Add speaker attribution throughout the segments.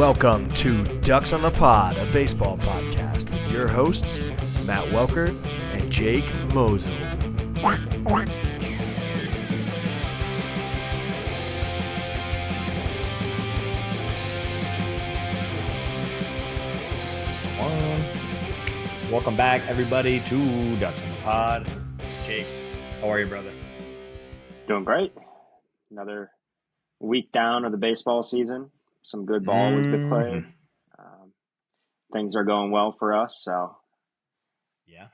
Speaker 1: Welcome to Ducks on the Pod, a baseball podcast with your hosts, Matt Welker and Jake Mosel. Welcome back, everybody, to Ducks on the Pod. Jake, how are you, brother?
Speaker 2: Doing great. Another week down of the baseball season. Some good ball has been played. Things are going well for us. So,
Speaker 1: yeah.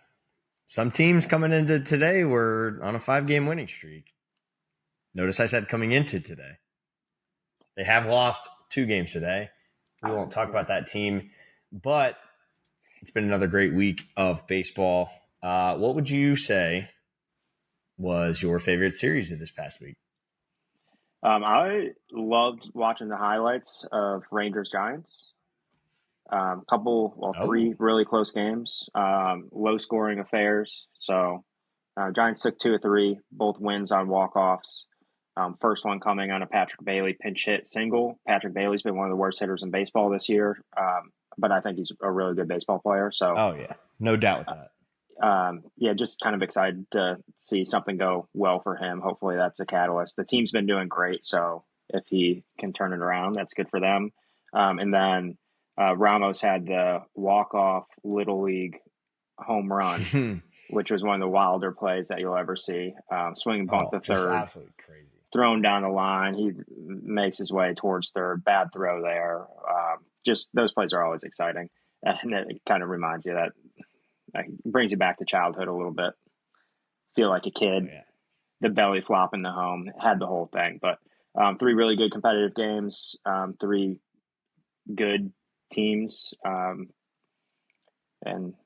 Speaker 1: Some teams coming into today were on a 5-game winning streak. Notice I said coming into today. They have lost 2 games today. We won't talk about that team, but it's been another great week of baseball. What would you say was your favorite series of this past week?
Speaker 2: I loved watching the highlights of Rangers-Giants. Three really close games, low-scoring affairs. So, Giants took 2 of 3, both wins on walk-offs. First one coming on a Patrick Bailey pinch hit single. Patrick Bailey's been one of the worst hitters in baseball this year, but I think he's a really good baseball player. So,
Speaker 1: no doubt with that.
Speaker 2: Just kind of excited to see something go well for him. Hopefully that's a catalyst. The team's been doing great, so if he can turn it around, that's good for them. And then Ramos had the walk-off Little League home run, which was one of the wilder plays that you'll ever see. Swinging bunt to third,
Speaker 1: absolutely crazy.
Speaker 2: Thrown down the line, he makes his way towards third. Bad throw there. Just those plays are always exciting, and it kind of reminds you that. Brings you back to childhood a little bit. Feel like a kid. The belly flop in the home. Had the whole thing. But 3 really good competitive games. 3 good teams. And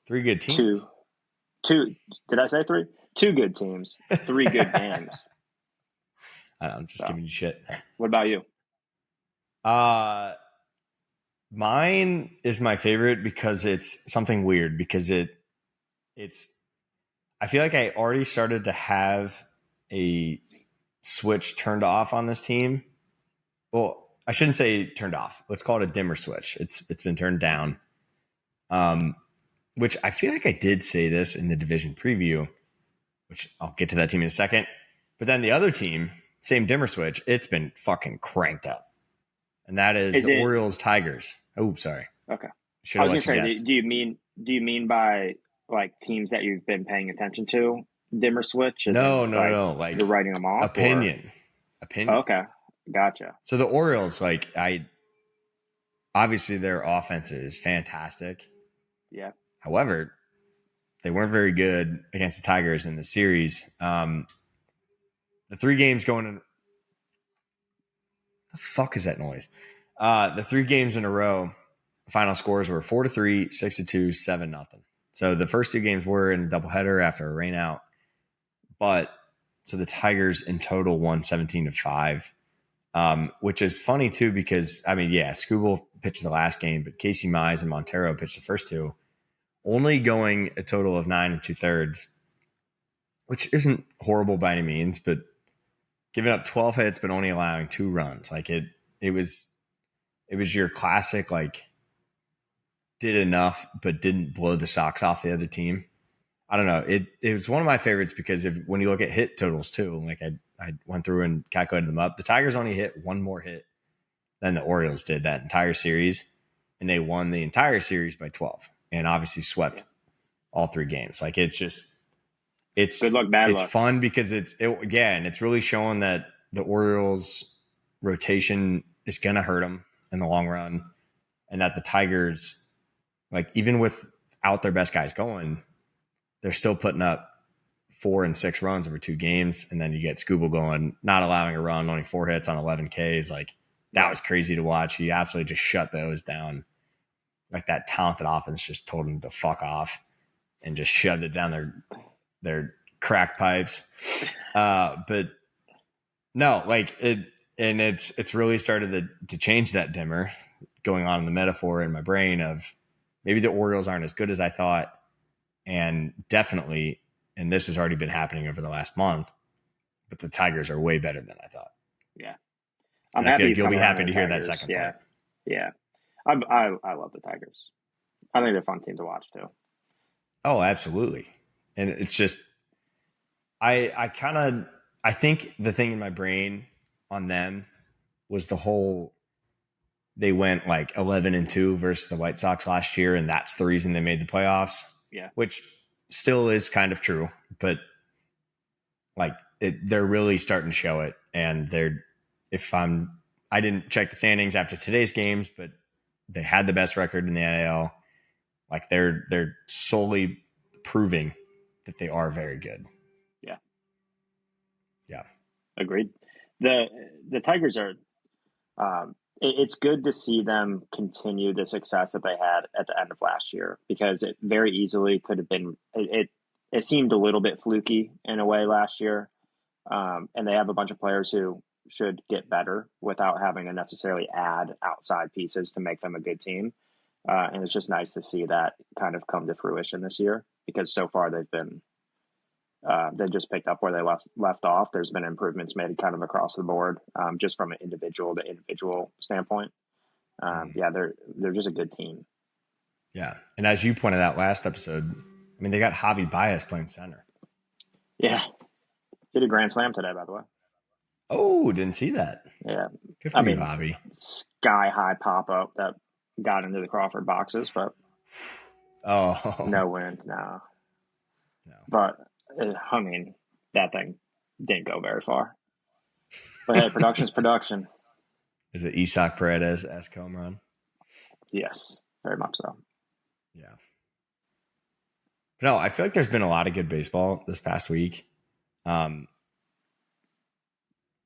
Speaker 1: 3 good teams.
Speaker 2: Two. Did I say 3? 2 good teams. 3 good games.
Speaker 1: I'm just giving you shit.
Speaker 2: What about you?
Speaker 1: Mine is my favorite because it's something weird. Because I feel like I already started to have a switch turned off on this team. Well, I shouldn't say turned off. Let's call it a dimmer switch. It's been turned down. Which I feel like I did say this in the division preview, which I'll get to that team in a second. But then the other team, same dimmer switch, it's been fucking cranked up. And that is the Orioles Tigers. Oh, sorry.
Speaker 2: Okay. I was going to say, do you mean by like teams that you've been paying attention to, dimmer switch?
Speaker 1: No. Like
Speaker 2: you're writing them off.
Speaker 1: Opinion.
Speaker 2: Okay, gotcha.
Speaker 1: So the Orioles, obviously their offense is fantastic.
Speaker 2: Yeah.
Speaker 1: However, they weren't very good against the Tigers in the series. The 3 games going in. The fuck is that noise? The 3 games in a row, final scores were 4-3, 6-2, 7-0. So the first 2 games were in a doubleheader after a rain out. But so the Tigers in total won 17-5, which is funny too because, Skubal pitched the last game, but Casey Mize and Montero pitched the first 2, only going a total of 9 2/3, which isn't horrible by any means, but giving up 12 hits but only allowing 2 runs. It was your classic, did enough but didn't blow the socks off the other team. I don't know. It was one of my favorites because when you look at hit totals too, I went through and calculated them up. The Tigers only hit 1 more hit than the Orioles did that entire series, and they won the entire series by 12 and obviously swept all 3 games. It's
Speaker 2: good luck, bad luck.
Speaker 1: It's fun because and it's really showing that the Orioles rotation is going to hurt them in the long run, and that the Tigers, even without their best guys going, they're still putting up 4 and 6 runs over 2 games. And then you get Skubal going, not allowing a run, only 4 hits on 11 Ks. That was crazy to watch. He absolutely just shut those down. That talented offense just told him to fuck off and just shoved it down their crack pipes. But no, it's really started to change that dimmer going on in the metaphor in my brain of maybe the Orioles aren't as good as I thought. And definitely, and this has already been happening over the last month, but the Tigers are way better than I thought.
Speaker 2: Yeah.
Speaker 1: I feel like you'll be happy to hear that second part.
Speaker 2: Yeah. I love the Tigers. I think they're a fun team to watch too.
Speaker 1: Oh, absolutely. And it's just I think the thing in my brain on them was the whole they went like 11-2 versus the White Sox last year, and that's the reason they made the playoffs.
Speaker 2: Yeah.
Speaker 1: Which still is kind of true, but like they're really starting to show it. And I didn't check the standings after today's games, but they had the best record in the NAL. Like they're solely proving that they are very good.
Speaker 2: Yeah.
Speaker 1: Yeah.
Speaker 2: Agreed. The Tigers are. It's good to see them continue the success that they had at the end of last year, because it very easily could have been. It seemed a little bit fluky in a way last year, and they have a bunch of players who should get better without having to necessarily add outside pieces to make them a good team. And it's just nice to see that kind of come to fruition this year, because so far they just picked up where they left off. There's been improvements made kind of across the board, just from an individual to individual standpoint. Yeah, they're just a good team.
Speaker 1: Yeah, and as you pointed out last episode, I mean they got Javi Baez playing center.
Speaker 2: Yeah, hit a grand slam today, by the way.
Speaker 1: Oh, didn't see that.
Speaker 2: Yeah,
Speaker 1: good for you, Javi.
Speaker 2: Sky high pop up that got into the Crawford boxes, but no wind, no. But I mean, that thing didn't go very far. But hey, production's production.
Speaker 1: Is it Isaac Paredes-esque home run?
Speaker 2: Yes, very much so.
Speaker 1: Yeah. But no, I feel like there's been a lot of good baseball this past week.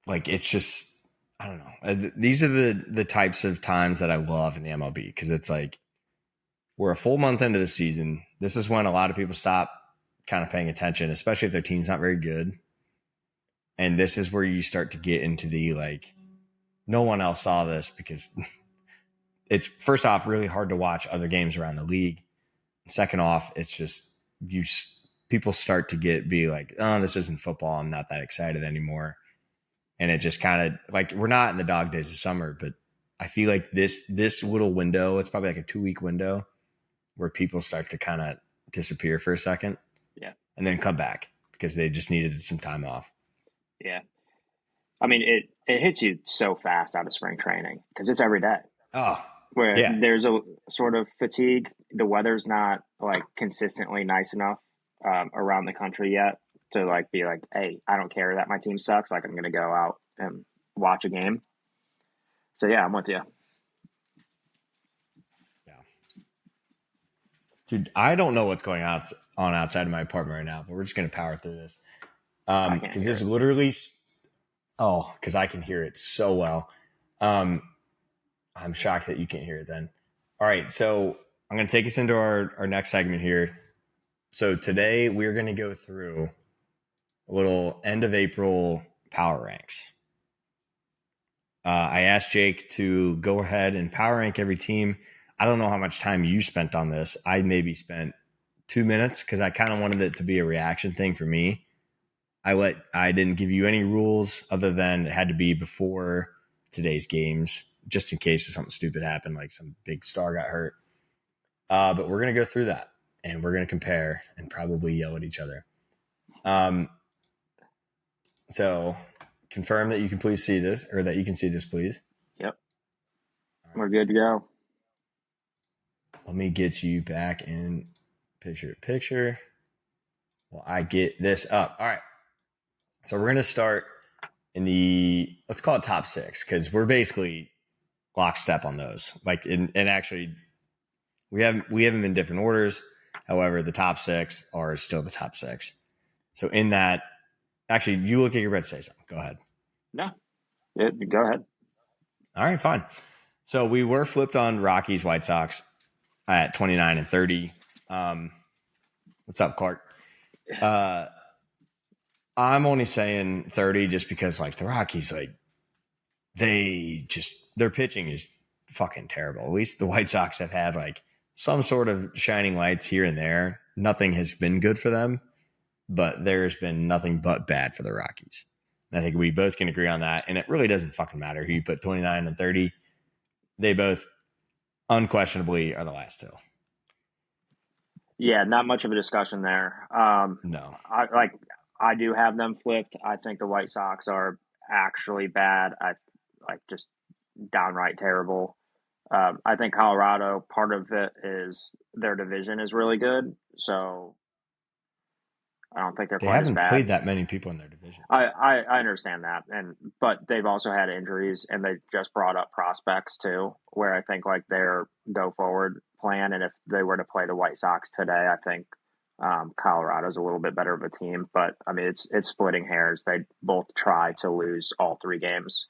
Speaker 1: Like it's just, I don't know. These are the types of times that I love in the MLB, because it's like we're a full month into the season. This is when a lot of people stop kind of paying attention, especially if their team's not very good. And this is where you start to get into the like, no one else saw this, because it's first off really hard to watch other games around the league. Second off, it's just people start to be like, oh, this isn't football. I'm not that excited anymore. And it just kind of like, we're not in the dog days of summer, but I feel like this little window, it's probably like a 2-week window where people start to kind of disappear for a second.
Speaker 2: Yeah.
Speaker 1: And then come back because they just needed some time off.
Speaker 2: Yeah. I mean, it hits you so fast out of spring training because it's every day.
Speaker 1: Oh,
Speaker 2: where
Speaker 1: yeah.
Speaker 2: There's a sort of fatigue. The weather's not like consistently nice enough around the country yet to like be like, hey, I don't care that my team sucks. Like I'm going to go out and watch a game. So yeah, I'm with you.
Speaker 1: Yeah. Dude, I don't know what's going on outside of my apartment right now, but we're just going to power through this. Because this literally, because I can hear it so well. I'm shocked that you can't hear it then. All right, so I'm going to take us into our next segment here. So today we're going to go through a little end of April power ranks. I asked Jake to go ahead and power rank every team. I don't know how much time you spent on this. I maybe spent 2 minutes because I kind of wanted it to be a reaction thing for me. I didn't give you any rules other than it had to be before today's games, just in case something stupid happened, like some big star got hurt. But we're going to go through that, and we're going to compare and probably yell at each other. So confirm that you can please see this, or that you can see this, please.
Speaker 2: Yep. Right. We're good to go.
Speaker 1: Let me get you back in picture. Well, I get this up. All right. So we're going to start in let's call it top 6, because we're basically lockstep on those. Like, and actually, we have them in different orders. However, the top 6 are still the top 6. So in that, actually, you look at your red, say something. Go ahead.
Speaker 2: No, go ahead.
Speaker 1: All right, fine. So we were flipped on Rockies, White Sox at 29 and 30. What's up, Clark? I'm only saying 30 just because, like, the Rockies, like, their pitching is fucking terrible. At least the White Sox have had, like, some sort of shining lights here and there. Nothing has been good for them, but there's been nothing but bad for the Rockies. And I think we both can agree on that. And it really doesn't fucking matter who you put 29 and 30. They both unquestionably are the last two.
Speaker 2: Yeah, not much of a discussion there.
Speaker 1: No.
Speaker 2: I do have them flipped. I think the White Sox are actually bad. I like just downright terrible. I think Colorado, part of it is their division is really good, so I don't think they're
Speaker 1: They
Speaker 2: quite as
Speaker 1: haven't played
Speaker 2: bad.
Speaker 1: that many people in their division.
Speaker 2: I understand that, but they've also had injuries, and they just brought up prospects too, where I think like their go forward plan, and if they were to play the White Sox today, I think Colorado's a little bit better of a team. But I mean, it's splitting hairs. They both try to lose all three games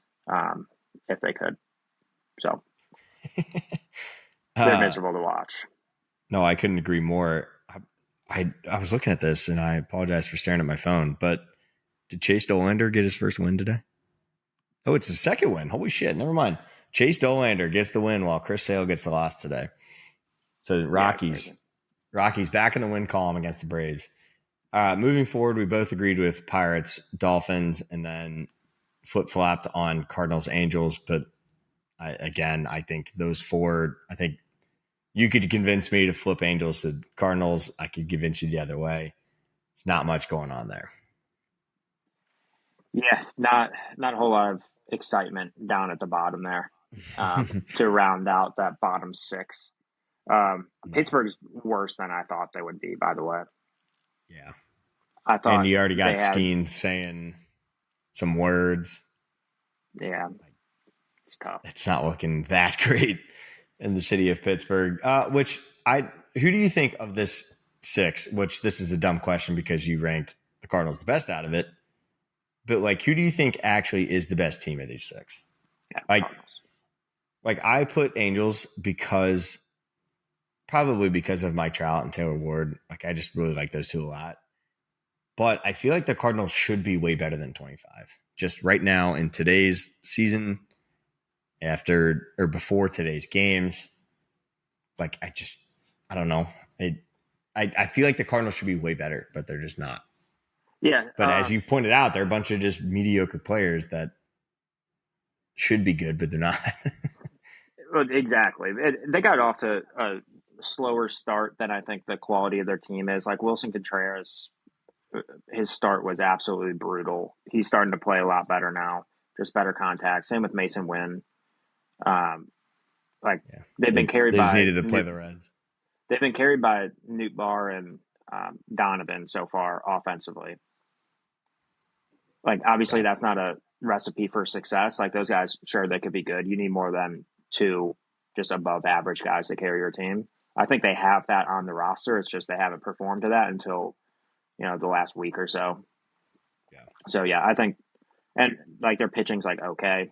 Speaker 2: if they could, so they're
Speaker 1: uh,
Speaker 2: miserable to watch.
Speaker 1: no, I couldn't agree more. I was looking at this and I apologize for staring at my phone, but did Chase Dolander get his first win today? Oh, it's the second win. Holy shit. Never mind. Chase Dolander gets the win while Chris Sale gets the loss today. So
Speaker 2: Yeah, crazy.
Speaker 1: Rockies back in the win column against the Braves. Moving forward, we both agreed with Pirates, Dolphins, and then flip flopped on Cardinals, Angels. But I think those four, I think you could convince me to flip Angels to Cardinals. I could convince you the other way. There's not much going on there.
Speaker 2: Yeah, not a whole lot of excitement down at the bottom there to round out that bottom six.
Speaker 1: No.
Speaker 2: Pittsburgh's worse than I thought they would be, by the way.
Speaker 1: Yeah.
Speaker 2: I
Speaker 1: And
Speaker 2: thought
Speaker 1: you already got
Speaker 2: they had,
Speaker 1: Skeen saying some words.
Speaker 2: yeah, it's tough.
Speaker 1: It's not looking that great in the city of Pittsburgh. Who do you think of this six? Which this is a dumb question because you ranked the Cardinals the best out of it. But like, who do you think actually is the best team of these six?
Speaker 2: Yeah,
Speaker 1: Like,
Speaker 2: Cardinals.
Speaker 1: like I put Angels because probably because of Mike Trout and Taylor Ward. Like, I just really like those two a lot. But I feel like the Cardinals should be way better than 25. Just right now in today's season, after or before today's games, like I don't know. I feel like the Cardinals should be way better, but they're just not.
Speaker 2: Yeah,
Speaker 1: But as you've pointed out, they're a bunch of just mediocre players that should be good, but they're not.
Speaker 2: well, exactly. They got off to a slower start than I think the quality of their team is. Like Wilson Contreras, his start was absolutely brutal. He's starting to play a lot better now, just better contact. Same with Mason Wynn. Um, like
Speaker 1: Yeah,
Speaker 2: they've been carried
Speaker 1: they just
Speaker 2: by
Speaker 1: needed to play
Speaker 2: Newt.
Speaker 1: the Reds.
Speaker 2: They've been carried by Newt Barr and Donovan so far offensively. Like obviously
Speaker 1: Okay.
Speaker 2: that's not a recipe for success. Like those guys, sure they could be good. You need more than two just above average guys to carry your team. I think they have that on the roster. It's just they haven't performed to that until the last week or so.
Speaker 1: Yeah.
Speaker 2: So yeah, I think and like their pitching's like okay.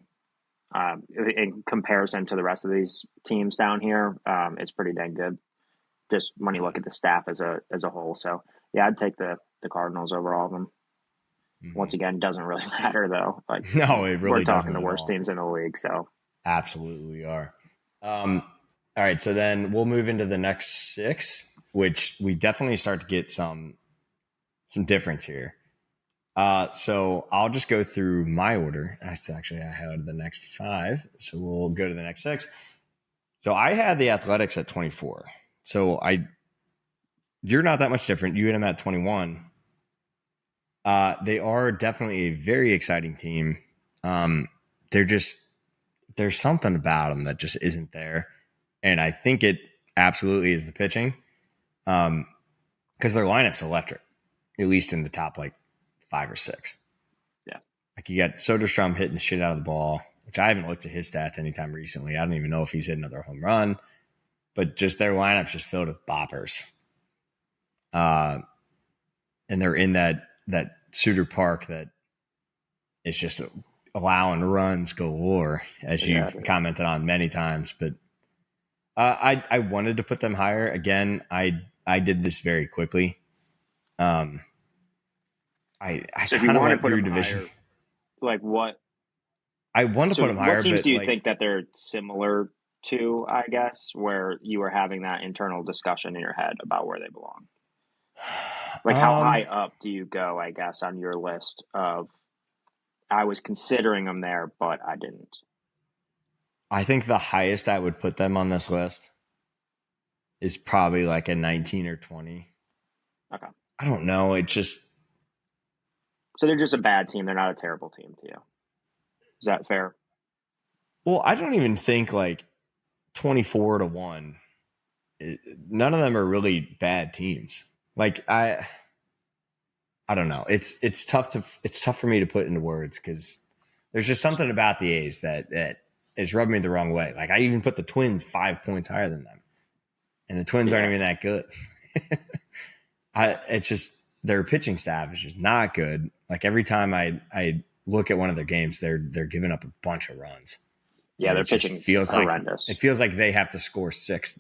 Speaker 2: In comparison to the rest of these teams down here, it's pretty dang good. Just when you look at the staff as a whole. So yeah, I'd take the Cardinals over all of them. Once
Speaker 1: Mm-hmm.
Speaker 2: again, doesn't really matter though. Like
Speaker 1: No, it
Speaker 2: we're
Speaker 1: really
Speaker 2: talking
Speaker 1: doesn't
Speaker 2: the
Speaker 1: at
Speaker 2: worst
Speaker 1: all.
Speaker 2: teams in the league. So
Speaker 1: Absolutely are. All right, so then we'll move into the next six, which we definitely start to get some difference here. So I'll just go through my order. Actually, I had the next five, so we'll go to the next six. So I had the Athletics at 24. So you're not that much different. You had them at 21. They are definitely a very exciting team. Um, they're just there's something about them that just isn't there, and I think it absolutely is the pitching. Because their lineup's electric, at least in the top like five or six.
Speaker 2: yeah,
Speaker 1: Like you got Soderstrom hitting the shit out of the ball, which I haven't looked at his stats anytime recently. I don't even know if he's hit another home run, but just their lineup's just filled with boppers. Uh, and they're in that Suter Park that is just allowing runs galore, as
Speaker 2: yeah,
Speaker 1: you've commented on many times. But I wanted to put them higher. Again, I did this very quickly. Um, I
Speaker 2: So if you
Speaker 1: kind of
Speaker 2: want to
Speaker 1: went
Speaker 2: put
Speaker 1: through
Speaker 2: them
Speaker 1: division.
Speaker 2: higher, like what?
Speaker 1: I want to put
Speaker 2: So
Speaker 1: them
Speaker 2: what
Speaker 1: higher,
Speaker 2: teams
Speaker 1: but
Speaker 2: do you
Speaker 1: like,
Speaker 2: think that they're similar to? I guess where you were having that internal discussion in your head about where they belong. Like how
Speaker 1: um,
Speaker 2: high up do you go? I guess on your list of I was considering them there, but I didn't.
Speaker 1: I think the highest I would put them on this list is probably like a 19 or 20.
Speaker 2: Okay.
Speaker 1: I don't know. It just,
Speaker 2: So they're just a bad team. They're not a terrible team to you. Is that fair?
Speaker 1: well, I don't even think like 24-1. None of them are really bad teams. Like I don't know. It's tough for me to put into words because there's just something about the A's that is rubbing me the wrong way. Like I even put the Twins 5 points higher than them, and the Twins aren't
Speaker 2: Yeah.
Speaker 1: even that good. It's just their pitching staff is just not good. Like every time I look at one of their games, they're giving up a bunch of runs.
Speaker 2: Yeah,
Speaker 1: And
Speaker 2: their
Speaker 1: it just
Speaker 2: pitching's
Speaker 1: feels like
Speaker 2: horrendous.
Speaker 1: they have to score 6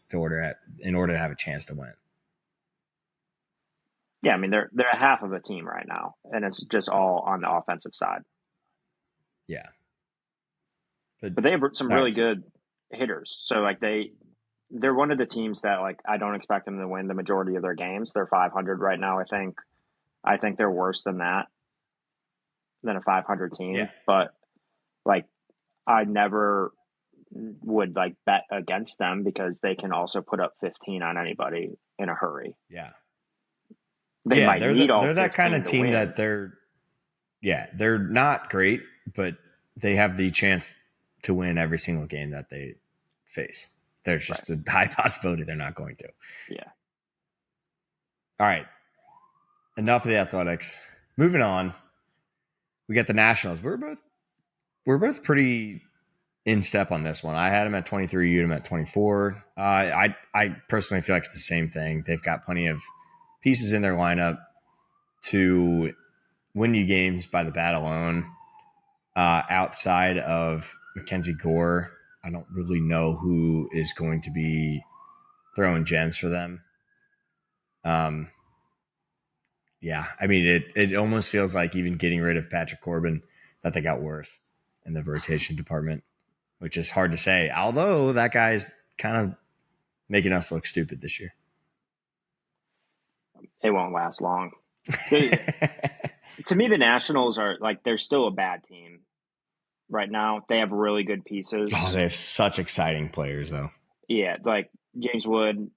Speaker 1: in order to have a chance to win.
Speaker 2: Yeah, I mean they're a half of a team right now, and it's just all on the offensive side.
Speaker 1: Yeah,
Speaker 2: But they have some
Speaker 1: all
Speaker 2: really
Speaker 1: right.
Speaker 2: good hitters. So like they're one of the teams that like I don't expect them to win the majority of their games. They're 500 right now. I think they're worse than that, than a 500 team.
Speaker 1: Yeah,
Speaker 2: But like I never would like bet against them because they can also put up 15 on anybody in a hurry.
Speaker 1: yeah,
Speaker 2: They
Speaker 1: yeah.
Speaker 2: might need all
Speaker 1: They're that kind
Speaker 2: 15
Speaker 1: of
Speaker 2: to
Speaker 1: team
Speaker 2: win.
Speaker 1: that they're not great, but they have the chance to win every single game that they face. There's just
Speaker 2: Right.
Speaker 1: a high possibility they're not going to.
Speaker 2: Yeah.
Speaker 1: All right. Enough of the Athletics. Moving on. We got the Nationals. We're both pretty in step on this one. I had them at 23, you had them at 24. I personally feel like it's the same thing. They've got plenty of pieces in their lineup to win you games by the bat alone. Outside of Mackenzie Gore, I don't really know who is going to be throwing gems for them. Yeah, I mean, it almost feels like even getting rid of Patrick Corbin that they got worse in the rotation department, which is hard to say. Although that guy's kind of making us look stupid this year.
Speaker 2: It won't last long. To me, the Nationals are like they're still a bad team right now. They have really good pieces.
Speaker 1: Oh, they have such exciting players, though.
Speaker 2: Yeah, like James Wood,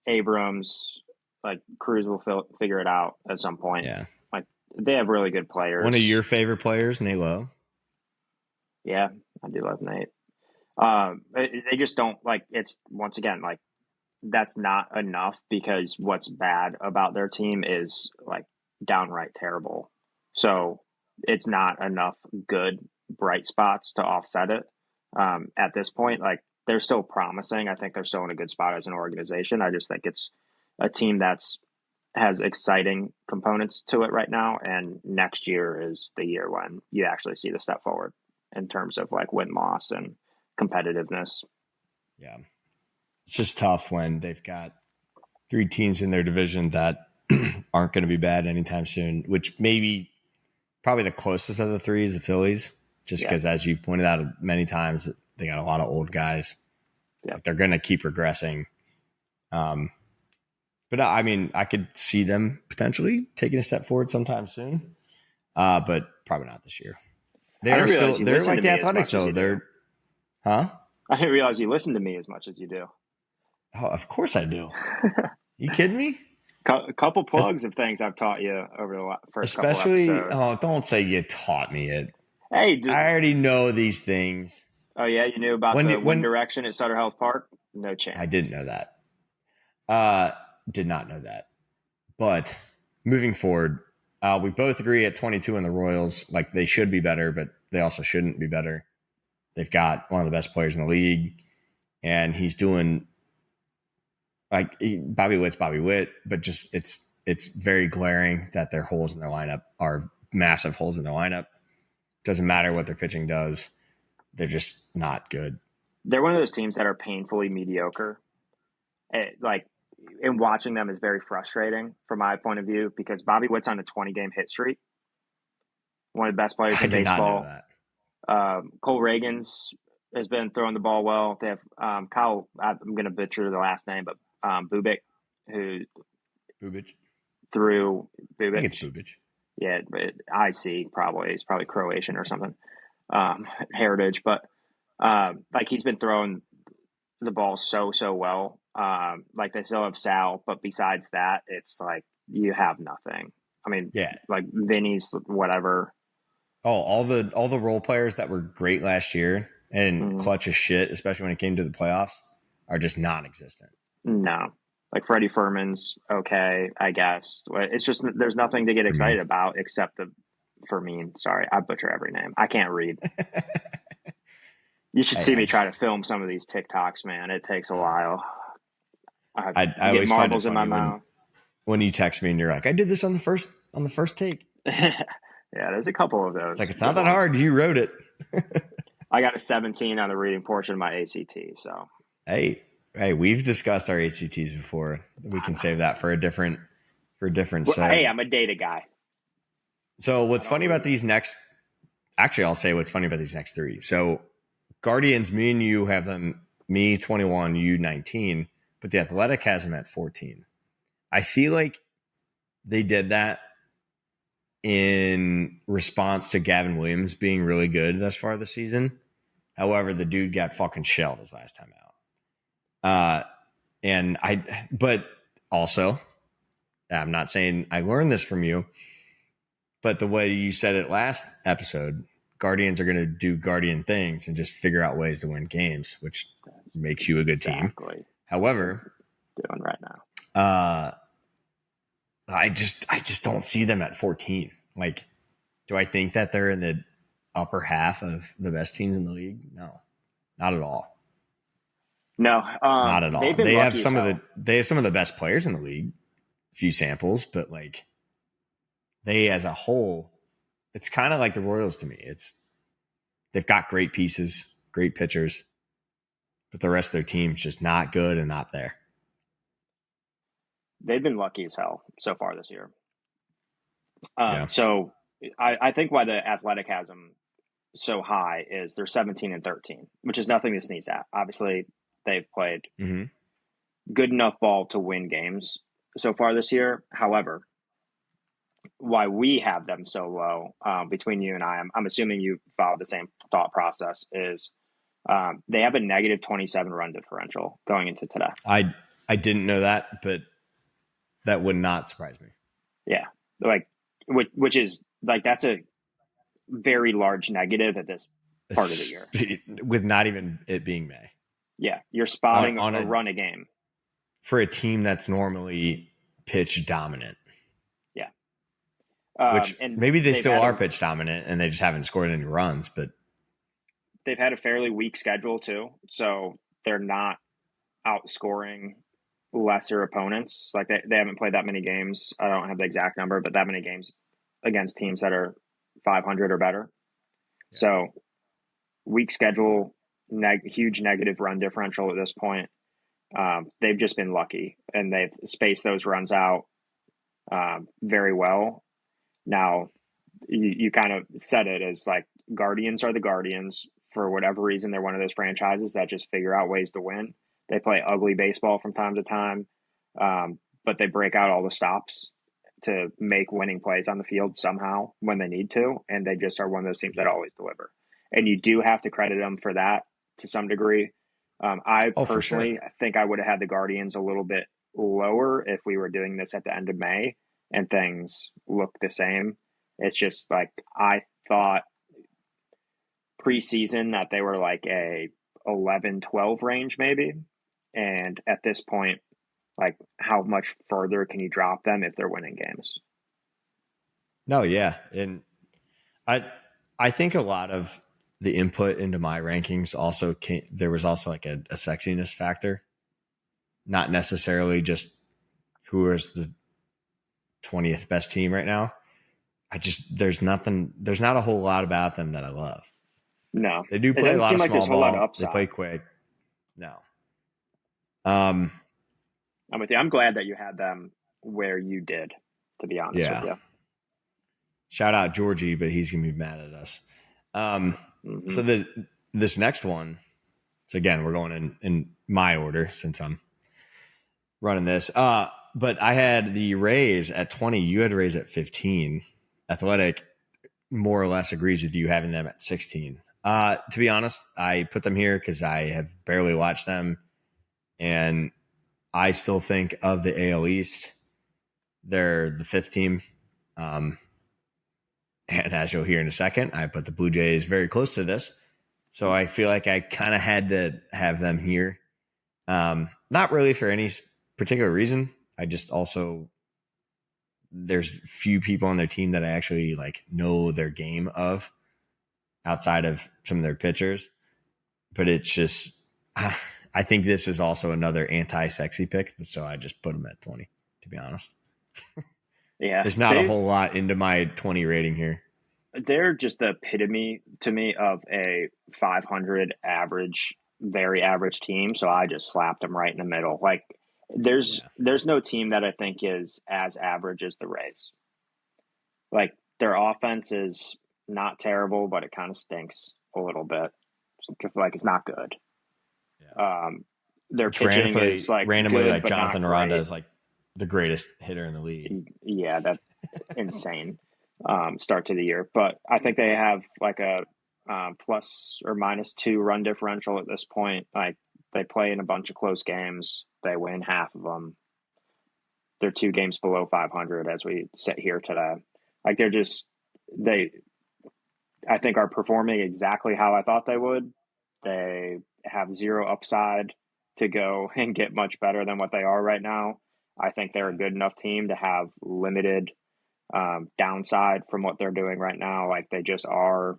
Speaker 2: Abrams, like Cruz will figure it out at some point.
Speaker 1: Yeah.
Speaker 2: Like they have really good players.
Speaker 1: One of your favorite players, Nate Lowe.
Speaker 2: Yeah, I do love Nate. They just don't like it's once again like that's not enough because what's bad about their team is like downright terrible. So it's not enough good bright spots to offset it. At this point, like they're still promising. I think they're still in a good spot as an organization. I just think it's a team that's has exciting components to it right now, and next year is the year when you actually see the step forward in terms of like win loss and competitiveness.
Speaker 1: Yeah. It's just tough when they've got 3 teams in their division that aren't going to be bad anytime soon, which maybe probably the closest of the 3 is the Phillies, just because, as you've pointed out many times, they got a lot of old guys.
Speaker 2: Yeah.
Speaker 1: Like they're going to keep regressing. But I mean, I could see them potentially taking a step forward sometime soon, but probably not this year. They're like the Athletics, so they're, huh?
Speaker 2: I didn't realize you listen to me as much as you do.
Speaker 1: Oh, of course I do. You kidding me?
Speaker 2: A couple plugs of things I've taught you over the first
Speaker 1: Especially,
Speaker 2: couple episodes.
Speaker 1: Don't say you taught me it.
Speaker 2: Hey,
Speaker 1: I already know these things.
Speaker 2: Oh yeah, you knew about the wind direction at Sutter Health Park? No chance.
Speaker 1: I didn't know that. Did not know that. But moving forward, we both agree at 22 in the Royals. Like they should be better, but they also shouldn't be better. They've got one of the best players in the league, and he's doing like Bobby Witt's Bobby Witt, but just it's very glaring that their holes in their lineup are massive holes in their lineup. Doesn't matter what their pitching does. They're just not good.
Speaker 2: They're one of those teams that are painfully mediocre. And watching them is very frustrating from my point of view because Bobby Witt's on a 20-game hit streak. One of the best players in baseball. I did not know that. Cole Reagans has been throwing the ball well. They have Kyle, I'm going to butcher the last name, but Bubic,
Speaker 1: Bubic.
Speaker 2: I think
Speaker 1: it's Bubic.
Speaker 2: Yeah, but IC probably. He's probably Croatian or something. Heritage. But Like he's been throwing the ball so well. Like they still have Sal, but besides that, it's like you have nothing. I mean,
Speaker 1: Yeah.
Speaker 2: like Vinny's whatever.
Speaker 1: Oh, all the role players that were great last year and
Speaker 2: Mm,
Speaker 1: clutch as shit, especially when it came to the playoffs, are just non-existent.
Speaker 2: no, like Freddie Furman's okay, I guess. It's just there's nothing to get
Speaker 1: For me.
Speaker 2: excited about except the Fermin. Sorry, I butcher every name. I can't read. You should
Speaker 1: Hey,
Speaker 2: see me try to film some of these TikToks, man. It takes a while. I
Speaker 1: I
Speaker 2: get
Speaker 1: always find it
Speaker 2: marbles in my
Speaker 1: funny
Speaker 2: mouth.
Speaker 1: when you text me and you're like, I did this on the first take.
Speaker 2: Yeah, there's a couple of
Speaker 1: It's
Speaker 2: those
Speaker 1: like it's not
Speaker 2: good
Speaker 1: that
Speaker 2: ones.
Speaker 1: hard. You wrote it.
Speaker 2: I got a 17 on the reading portion of my ACT, so
Speaker 1: Hey, we've discussed our ACTs before. We can save that for a different
Speaker 2: hey,
Speaker 1: seg.
Speaker 2: I'm a data guy.
Speaker 1: So
Speaker 2: I
Speaker 1: what's
Speaker 2: don't
Speaker 1: funny
Speaker 2: read.
Speaker 1: about these next? Actually, I'll say what's funny about these next three. So Guardians, me and you have them. Me 21, you 19, but the Athletic has them at 14. I feel like they did that in response to Gavin Williams being really good thus far this season. However, the dude got fucking shelled his last time out. But also, I'm not saying I learned this from you, but the way you said it last episode, Guardians are going to do Guardian things and just figure out ways to win games, which
Speaker 2: That's
Speaker 1: makes you a good team.
Speaker 2: exactly what they're
Speaker 1: However,
Speaker 2: doing right now.
Speaker 1: uh, I just don't see them at 14. Like, do I think that they're in the upper half of the best teams in the league? No, not at all.
Speaker 2: No,
Speaker 1: Not at
Speaker 2: they've
Speaker 1: all.
Speaker 2: been lucky as hell.
Speaker 1: They have some of the best players in the league. Few samples, but like they as a whole, it's kind of like the Royals to me. They've got great pieces, great pitchers, but the rest of their team's just not good and not there.
Speaker 2: They've been lucky as hell so far this year.
Speaker 1: Yeah.
Speaker 2: So I think why the Athletic has them so high is they're 17 and 13, which is nothing to sneeze at. Obviously, they've played
Speaker 1: Mm-hmm.
Speaker 2: good enough ball to win games so far this year. However, why we have them so low between you and I'm assuming you followed the same thought process is they have a negative 27 run differential going into today.
Speaker 1: I didn't know that, but that would not surprise me.
Speaker 2: Yeah, like which is like that's a very large negative at this part of the year.
Speaker 1: With not even it being May.
Speaker 2: Yeah, you're spotting
Speaker 1: On
Speaker 2: a
Speaker 1: a
Speaker 2: run a game.
Speaker 1: For a team that's normally pitch dominant.
Speaker 2: Yeah,
Speaker 1: Which
Speaker 2: and
Speaker 1: maybe they still are pitch dominant and they just haven't scored any runs, but
Speaker 2: they've had a fairly weak schedule too, so they're not outscoring lesser opponents. Like they haven't played that many games. I don't have the exact number, but that many games against teams that are 500 or better.
Speaker 1: yeah.
Speaker 2: So weak schedule, huge negative run differential at this point. They've just been lucky and they've spaced those runs out very well. Now, you kind of said it as like Guardians are the Guardians. For whatever reason, they're one of those franchises that just figure out ways to win. They play ugly baseball from time to time, but they break out all the stops to make winning plays on the field somehow when they need to. And they just are one of those teams that always deliver. And you do have to credit them for that to some degree. I
Speaker 1: For sure.
Speaker 2: personally think I would have had the Guardians a little bit lower if we were doing this at the end of May and things look the same. It's just like I thought preseason that they were like a 11-12 range maybe. And at this point, like how much further can you drop them if they're winning games?
Speaker 1: No, yeah. And I think a lot of the input into my rankings also there was also like a sexiness factor. Not necessarily just who is the 20th best team right now. There's not a whole lot about them that I love.
Speaker 2: No,
Speaker 1: They do
Speaker 2: it
Speaker 1: play a
Speaker 2: doesn't
Speaker 1: lot
Speaker 2: seem
Speaker 1: of
Speaker 2: like
Speaker 1: small
Speaker 2: there's a whole lot of
Speaker 1: ball. They
Speaker 2: upside.
Speaker 1: play quick. No.
Speaker 2: I'm with you. I'm glad that you had them where you did, to be honest with you.
Speaker 1: Shout out Georgie, but he's gonna be mad at us. So this next one. So again, we're going in my order since I'm running this. But I had the Rays at 20. You had Rays at 15. Athletic more or less agrees with you having them at 16. To be honest, I put them here because I have barely watched them, and I still think of the AL East, they're the fifth team. Um, and as you'll hear in a second, I put the Blue Jays very close to this. So I feel like I kind of had to have them here. Not really for any particular reason. I just also, there's few people on their team that I actually like know their game of outside of some of their pitchers. But it's just, I think this is also another anti-sexy pick. So I just put them at 20, to be honest.
Speaker 2: Yeah,
Speaker 1: There's not a whole lot into my 20 rating here.
Speaker 2: they're just the epitome to me of a 500 average, very average team. So I just slapped them right in the middle. Like
Speaker 1: Yeah.
Speaker 2: there's no team that I think is as average as the Rays. Like their offense is not terrible, but it kind of stinks a little bit. Like it's not good.
Speaker 1: Yeah.
Speaker 2: Their
Speaker 1: Which
Speaker 2: pitching is like
Speaker 1: randomly
Speaker 2: good,
Speaker 1: like
Speaker 2: but not
Speaker 1: Jonathan Aranda
Speaker 2: great.
Speaker 1: is like the greatest hitter in the league.
Speaker 2: Yeah, that's insane start to the year. But I think they have like a plus or minus two run differential at this point. Like they play in a bunch of close games, they win half of them. They're 2 games below 500 as we sit here today. Like they're just they. I think are performing exactly how I thought they would. They have zero upside to go and get much better than what they are right now. I think they're a
Speaker 1: Yeah.
Speaker 2: good enough team to have limited downside from what they're doing right now. Like they just are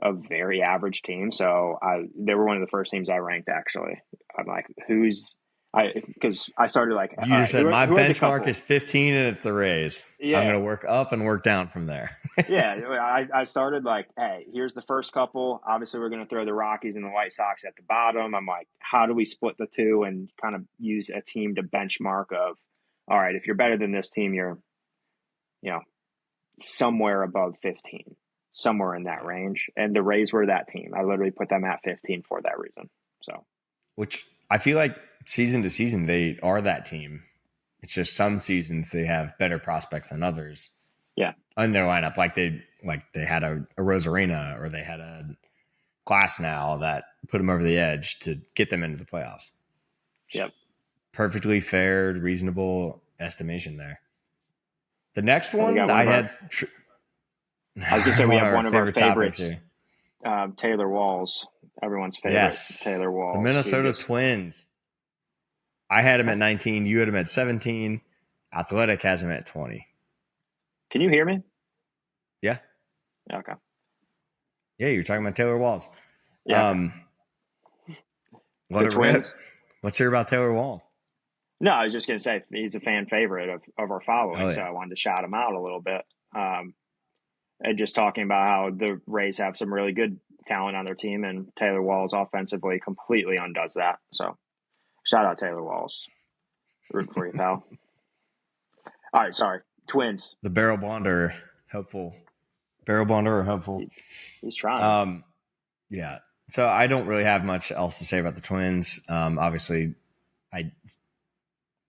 Speaker 2: a very average team. So they were one of the first teams I ranked actually. I'm like, because I started like,
Speaker 1: You
Speaker 2: all
Speaker 1: just
Speaker 2: right,
Speaker 1: said my
Speaker 2: who are the
Speaker 1: benchmark
Speaker 2: couple?
Speaker 1: is 15 and it's the Rays. I'm
Speaker 2: Yeah,
Speaker 1: going to work up and work down from there.
Speaker 2: yeah. I started like, hey, here's the first couple. Obviously, we're going to throw the Rockies and the White Sox at the bottom. I'm like, how do we split the two and kind of use a team to benchmark of, all right, if you're better than this team, you're, you know, somewhere above 15, somewhere in that
Speaker 1: Yeah.
Speaker 2: range. And the Rays were that team. I literally put them at 15 for that reason. So,
Speaker 1: Which I feel like season to season, they are that team. It's just some seasons they have better prospects than others
Speaker 2: yeah.
Speaker 1: in their lineup. Like they had a Rosarina or they had a Glass now that put them over the edge to get them into the playoffs. Just
Speaker 2: Yep.
Speaker 1: perfectly fair, reasonable estimation there. The next
Speaker 2: And we got
Speaker 1: one
Speaker 2: one
Speaker 1: I
Speaker 2: of our,
Speaker 1: had.
Speaker 2: I was going to say, we
Speaker 1: One
Speaker 2: have
Speaker 1: of our
Speaker 2: one of our
Speaker 1: favorite topics
Speaker 2: favorites,
Speaker 1: here.
Speaker 2: Taylor Walls, everyone's favorite
Speaker 1: Yes,
Speaker 2: Taylor
Speaker 1: the
Speaker 2: Walls, who
Speaker 1: Minnesota
Speaker 2: just,
Speaker 1: Twins. I had him at 19. You had him at 17. Athletic has him at 20.
Speaker 2: can you hear me?
Speaker 1: Yeah.
Speaker 2: Okay.
Speaker 1: Yeah, you're talking about Taylor Walls.
Speaker 2: Yeah. Okay.
Speaker 1: Let
Speaker 2: The
Speaker 1: it rip.
Speaker 2: Twins.
Speaker 1: Let's hear about Taylor Walls.
Speaker 2: No, I was just going to say he's a fan favorite of our following,
Speaker 1: Oh,
Speaker 2: so
Speaker 1: yeah.
Speaker 2: I wanted to shout him out a little bit. And just talking about how the Rays have some really good talent on their team, and Taylor Walls offensively completely undoes that. So, shout out Taylor Walls, rooting for you, pal. All right, sorry, Twins.
Speaker 1: The barrel bonder, helpful. Barrel bonder or helpful.
Speaker 2: He's trying.
Speaker 1: Yeah. So I don't really have much else to say about the Twins. Obviously, I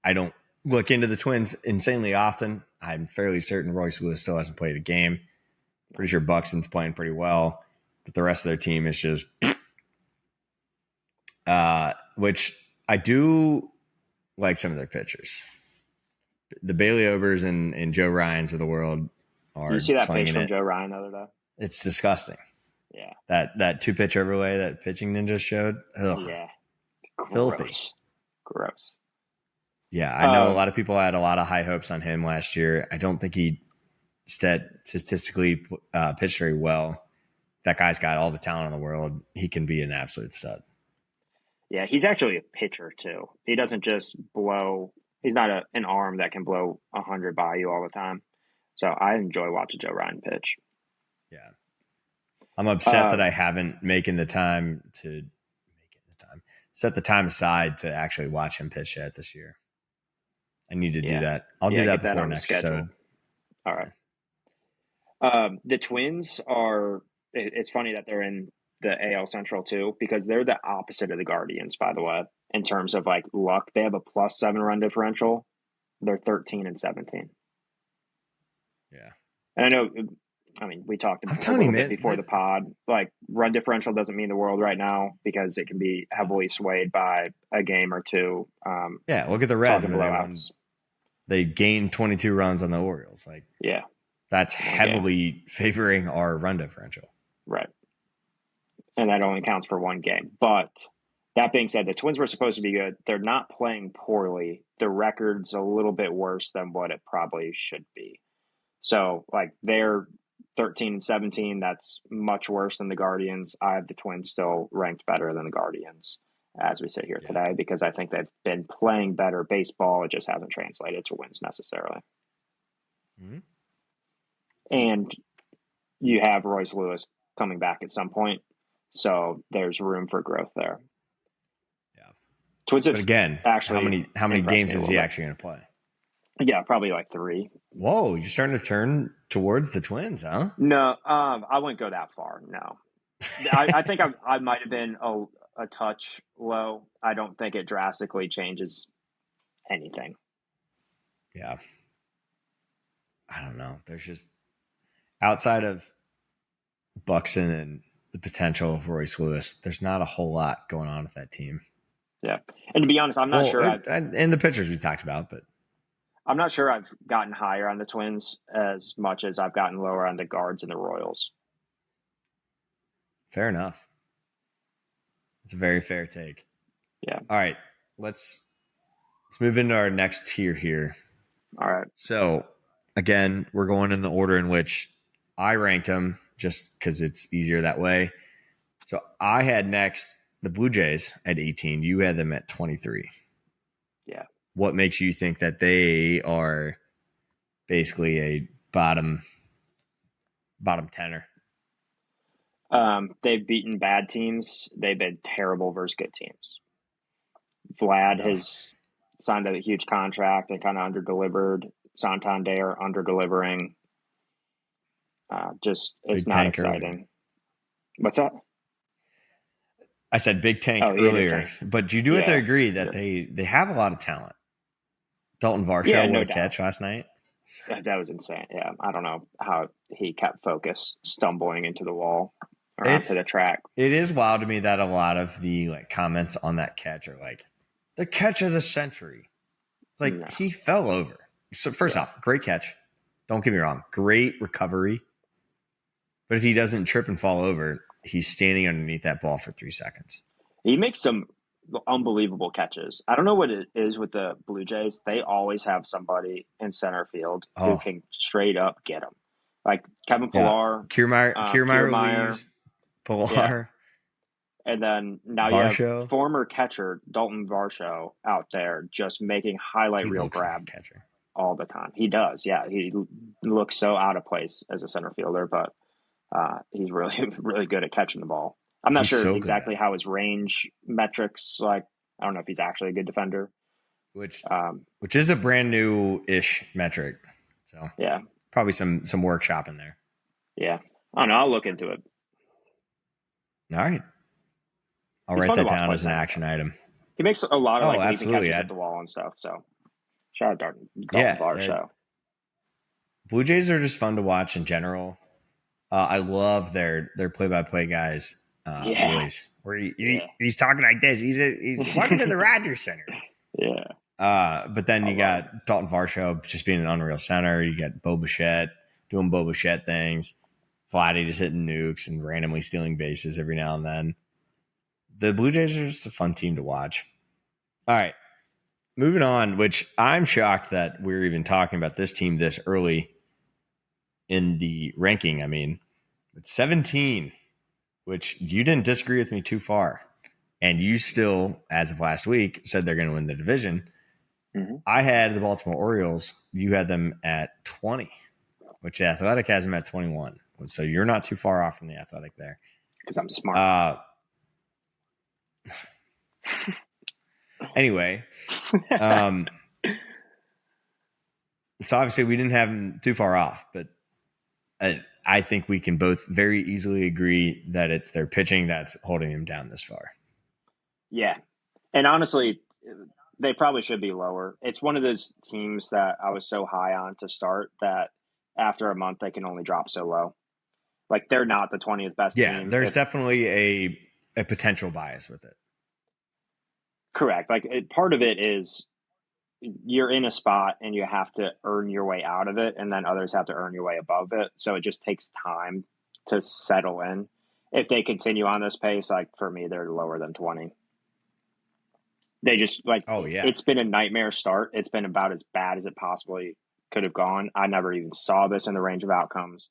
Speaker 1: I don't look into the Twins insanely often. I'm fairly certain Royce Lewis still hasn't played a game. Pretty sure Buxton's playing pretty well, but the rest of their team is just, which I do like some of their pitchers. The Bailey Obers and Joe Ryans of the world
Speaker 2: Did you
Speaker 1: are
Speaker 2: see that pitch
Speaker 1: slinging
Speaker 2: from
Speaker 1: it.
Speaker 2: Joe Ryan the other day?
Speaker 1: It's disgusting.
Speaker 2: Yeah.
Speaker 1: That 2-pitch overlay that Pitching Ninja showed. Ugh,
Speaker 2: Yeah.
Speaker 1: filthy.
Speaker 2: Gross.
Speaker 1: Yeah, I know a lot of people had a lot of high hopes on him last year. I don't think he statistically pitched very well. That guy's got all the talent in the world. He can be an absolute stud.
Speaker 2: Yeah, he's actually a pitcher too. He doesn't just blow. He's not an arm that can blow 100 by you all the time. So I enjoy watching Joe Ryan pitch.
Speaker 1: Yeah. I'm upset that I haven't set the time aside to actually watch him pitch yet this year. I need to do that. I'll do that
Speaker 2: get that
Speaker 1: before
Speaker 2: on the
Speaker 1: next
Speaker 2: schedule.
Speaker 1: episode.
Speaker 2: All right. The Twins are. It's funny that they're in the AL Central too, because they're the opposite of the Guardians, by the way, in terms of like luck. They have a +7 run differential. They're 13 and 17.
Speaker 1: Yeah.
Speaker 2: And I know, I mean, we talked
Speaker 1: I'm
Speaker 2: a
Speaker 1: telling you,
Speaker 2: little bit
Speaker 1: man.
Speaker 2: before the pod. Like, run differential doesn't mean the world right now because it can be heavily swayed by a game or two.
Speaker 1: Yeah, look at the Reds
Speaker 2: Talking
Speaker 1: where
Speaker 2: blowouts.
Speaker 1: they gained 22 runs on the Orioles. Like
Speaker 2: Yeah,
Speaker 1: that's
Speaker 2: one game.
Speaker 1: heavily favoring our run differential.
Speaker 2: Right. And that only counts for one game. But that being said, the Twins were supposed to be good. They're not playing poorly. The record's a little bit worse than what it probably should be. So, like, they're 13 and 17. That's much worse than the Guardians. I have the Twins still ranked better than the Guardians as we sit here
Speaker 1: Yeah.
Speaker 2: today because I think they've been playing better baseball. It just hasn't translated to wins necessarily.
Speaker 1: Mm-hmm.
Speaker 2: And you have Royce Lewis coming back at some point. So there's room for growth there.
Speaker 1: Yeah.
Speaker 2: Twins have
Speaker 1: But again,
Speaker 2: actually
Speaker 1: how many games
Speaker 2: me a
Speaker 1: is
Speaker 2: little
Speaker 1: he
Speaker 2: bit.
Speaker 1: actually going to play?
Speaker 2: Yeah, probably like 3.
Speaker 1: Whoa, you're starting to turn towards the Twins, huh?
Speaker 2: No, I wouldn't go that far. No, I think I might have been a touch low. I don't think it drastically changes anything.
Speaker 1: Yeah. I don't know. There's just outside of Buxton and the potential of Royce Lewis, there's not a whole lot going on with that team.
Speaker 2: Yeah, and to be honest, I'm not sure.
Speaker 1: And the pitchers we talked about, but
Speaker 2: I'm not sure I've gotten higher on the Twins as much as I've gotten lower on the Guards and the Royals.
Speaker 1: fair enough. It's a very fair take.
Speaker 2: Yeah.
Speaker 1: All right, let's move into our next tier here.
Speaker 2: All right.
Speaker 1: So again, we're going in the order in which I ranked them, just because it's easier that way. So I had next the Blue Jays at 18. You had them at 23.
Speaker 2: Yeah.
Speaker 1: What makes you think that they are basically a bottom tenor?
Speaker 2: They've beaten bad teams. They've been terrible versus good teams. Vlad has signed a huge contract and kind of under-delivered. Santander under-delivering. Just it's
Speaker 1: Big
Speaker 2: not
Speaker 1: tank
Speaker 2: exciting.
Speaker 1: earlier.
Speaker 2: What's that?
Speaker 1: I said big tank
Speaker 2: Oh,
Speaker 1: earlier,
Speaker 2: tank.
Speaker 1: but you do have to agree that they have a lot of talent. Dalton Varsho, what a catch last night.
Speaker 2: That was insane. Yeah, I don't know how he kept focus, stumbling into the wall or onto the track.
Speaker 1: It is wild to me that a lot of the comments on that catch are like the catch of the century. It's like he fell over. So first off, great catch. Don't get me wrong, great recovery. But if he doesn't trip and fall over, he's standing underneath that ball for 3 seconds.
Speaker 2: He makes some unbelievable catches. I don't know what it is with the Blue Jays. They always have somebody in center field who can straight up get them. Like Kevin Pillar.
Speaker 1: Kiermaier leaves. Pillar.
Speaker 2: Yeah. And then now
Speaker 1: Varsho.
Speaker 2: You have former catcher Dalton Varsho out there just making highlight reel grab
Speaker 1: catcher
Speaker 2: all the time. He does. Yeah. He looks so out of place as a center fielder, but he's really, really good at catching the ball. I'm not sure exactly how his range metrics, like, I don't know if he's actually a good defender.
Speaker 1: Which is a brand new-ish metric. So
Speaker 2: yeah,
Speaker 1: probably some workshop in there.
Speaker 2: Yeah. I don't know. I'll look into it.
Speaker 1: All right. I'll write that down as an action item.
Speaker 2: He makes a lot of leaping catches at the wall and stuff. So shout out Dalton Varsho.
Speaker 1: Blue Jays are just fun to watch in general. I love their play-by-play guys' voice, where he's talking like this. He's welcome to the Rogers Center.
Speaker 2: Yeah.
Speaker 1: But then you got Dalton Varsho just being an unreal center. You got Bo Bichette doing Bo Bichette things. Vladdy just hitting nukes and randomly stealing bases every now and then. The Blue Jays are just a fun team to watch. All right. Moving on, which I'm shocked that we're even talking about this team this early in the ranking. I mean, it's 17, which you didn't disagree with me too far. And you still, as of last week, said they're going to win the division.
Speaker 2: Mm-hmm.
Speaker 1: I had the Baltimore Orioles. You had them at 20, which the Athletic has them at 21. So you're not too far off from the Athletic there.
Speaker 2: Because I'm smart.
Speaker 1: Anyway, so obviously we didn't have them too far off, but I think we can both very easily agree that it's their pitching that's holding them down this far.
Speaker 2: Yeah. And honestly, they probably should be lower. It's one of those teams that I was so high on to start that after a month they can only drop so low. Like they're not the 20th best
Speaker 1: Yeah,
Speaker 2: team.
Speaker 1: there's definitely a potential bias with it.
Speaker 2: Correct. Like part of it is you're in a spot and you have to earn your way out of it, and then others have to earn your way above it. So it just takes time to settle in. If they continue on this pace, like for me, they're lower than 20. They just like
Speaker 1: Oh yeah.
Speaker 2: it's been a nightmare start. It's been about as bad as it possibly could have gone. I never even saw this in the range of outcomes.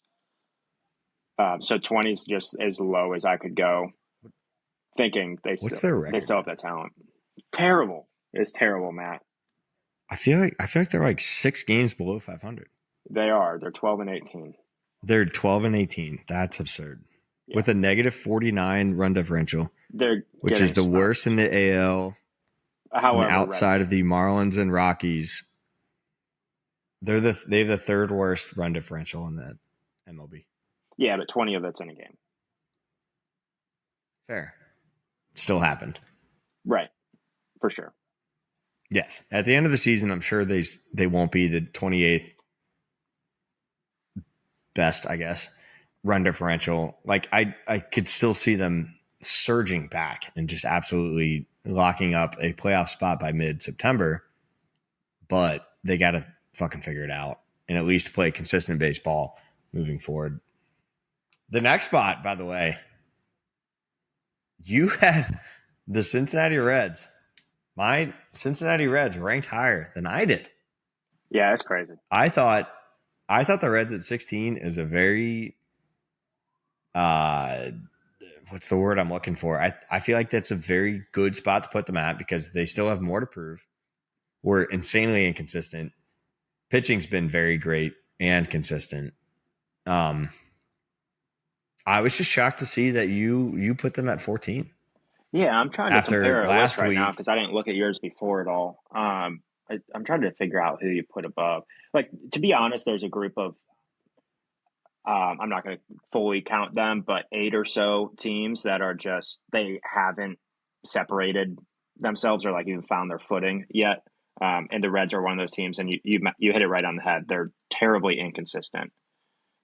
Speaker 2: So 20 is just as low as I could go, thinking
Speaker 1: What's their
Speaker 2: they
Speaker 1: record?
Speaker 2: still have that talent. Terrible. It's terrible, Matt.
Speaker 1: I feel like they're like 6 games below 500.
Speaker 2: They are. They're 12-18.
Speaker 1: They're 12-18. That's absurd.
Speaker 2: Yeah.
Speaker 1: With a negative 49 run differential,
Speaker 2: They're
Speaker 1: which is the
Speaker 2: smoked.
Speaker 1: worst in the AL.
Speaker 2: However,
Speaker 1: and outside of the Marlins and Rockies, they have the third worst run differential in that MLB.
Speaker 2: Yeah, but 20 of it's in a game.
Speaker 1: Fair. It still happened.
Speaker 2: Right. For sure.
Speaker 1: Yes. At the end of the season, I'm sure they won't be the 28th best, I guess, run differential. Like I could still see them surging back and just absolutely locking up a playoff spot by mid-September, but they got to fucking figure it out and at least play consistent baseball moving forward. The next spot, by the way, you had the Cincinnati Reds. My Cincinnati Reds ranked higher than I did.
Speaker 2: Yeah, it's crazy.
Speaker 1: I thought the Reds at 16 is a very what's the word I'm looking for? I feel like that's a very good spot to put them at because they still have more to prove. We're insanely inconsistent. Pitching's been very great and consistent. I was just shocked to see that you put them at 14.
Speaker 2: Yeah, I'm trying to
Speaker 1: After
Speaker 2: compare a
Speaker 1: last
Speaker 2: list right now
Speaker 1: week.
Speaker 2: because I didn't look at yours before at all. I'm trying to figure out who you put above. Like, to be honest, there's a group of I'm not going to fully count them, but 8 or so teams that are just they haven't separated themselves or like even found their footing yet. And the Reds are one of those teams, and you hit it right on the head. They're terribly inconsistent.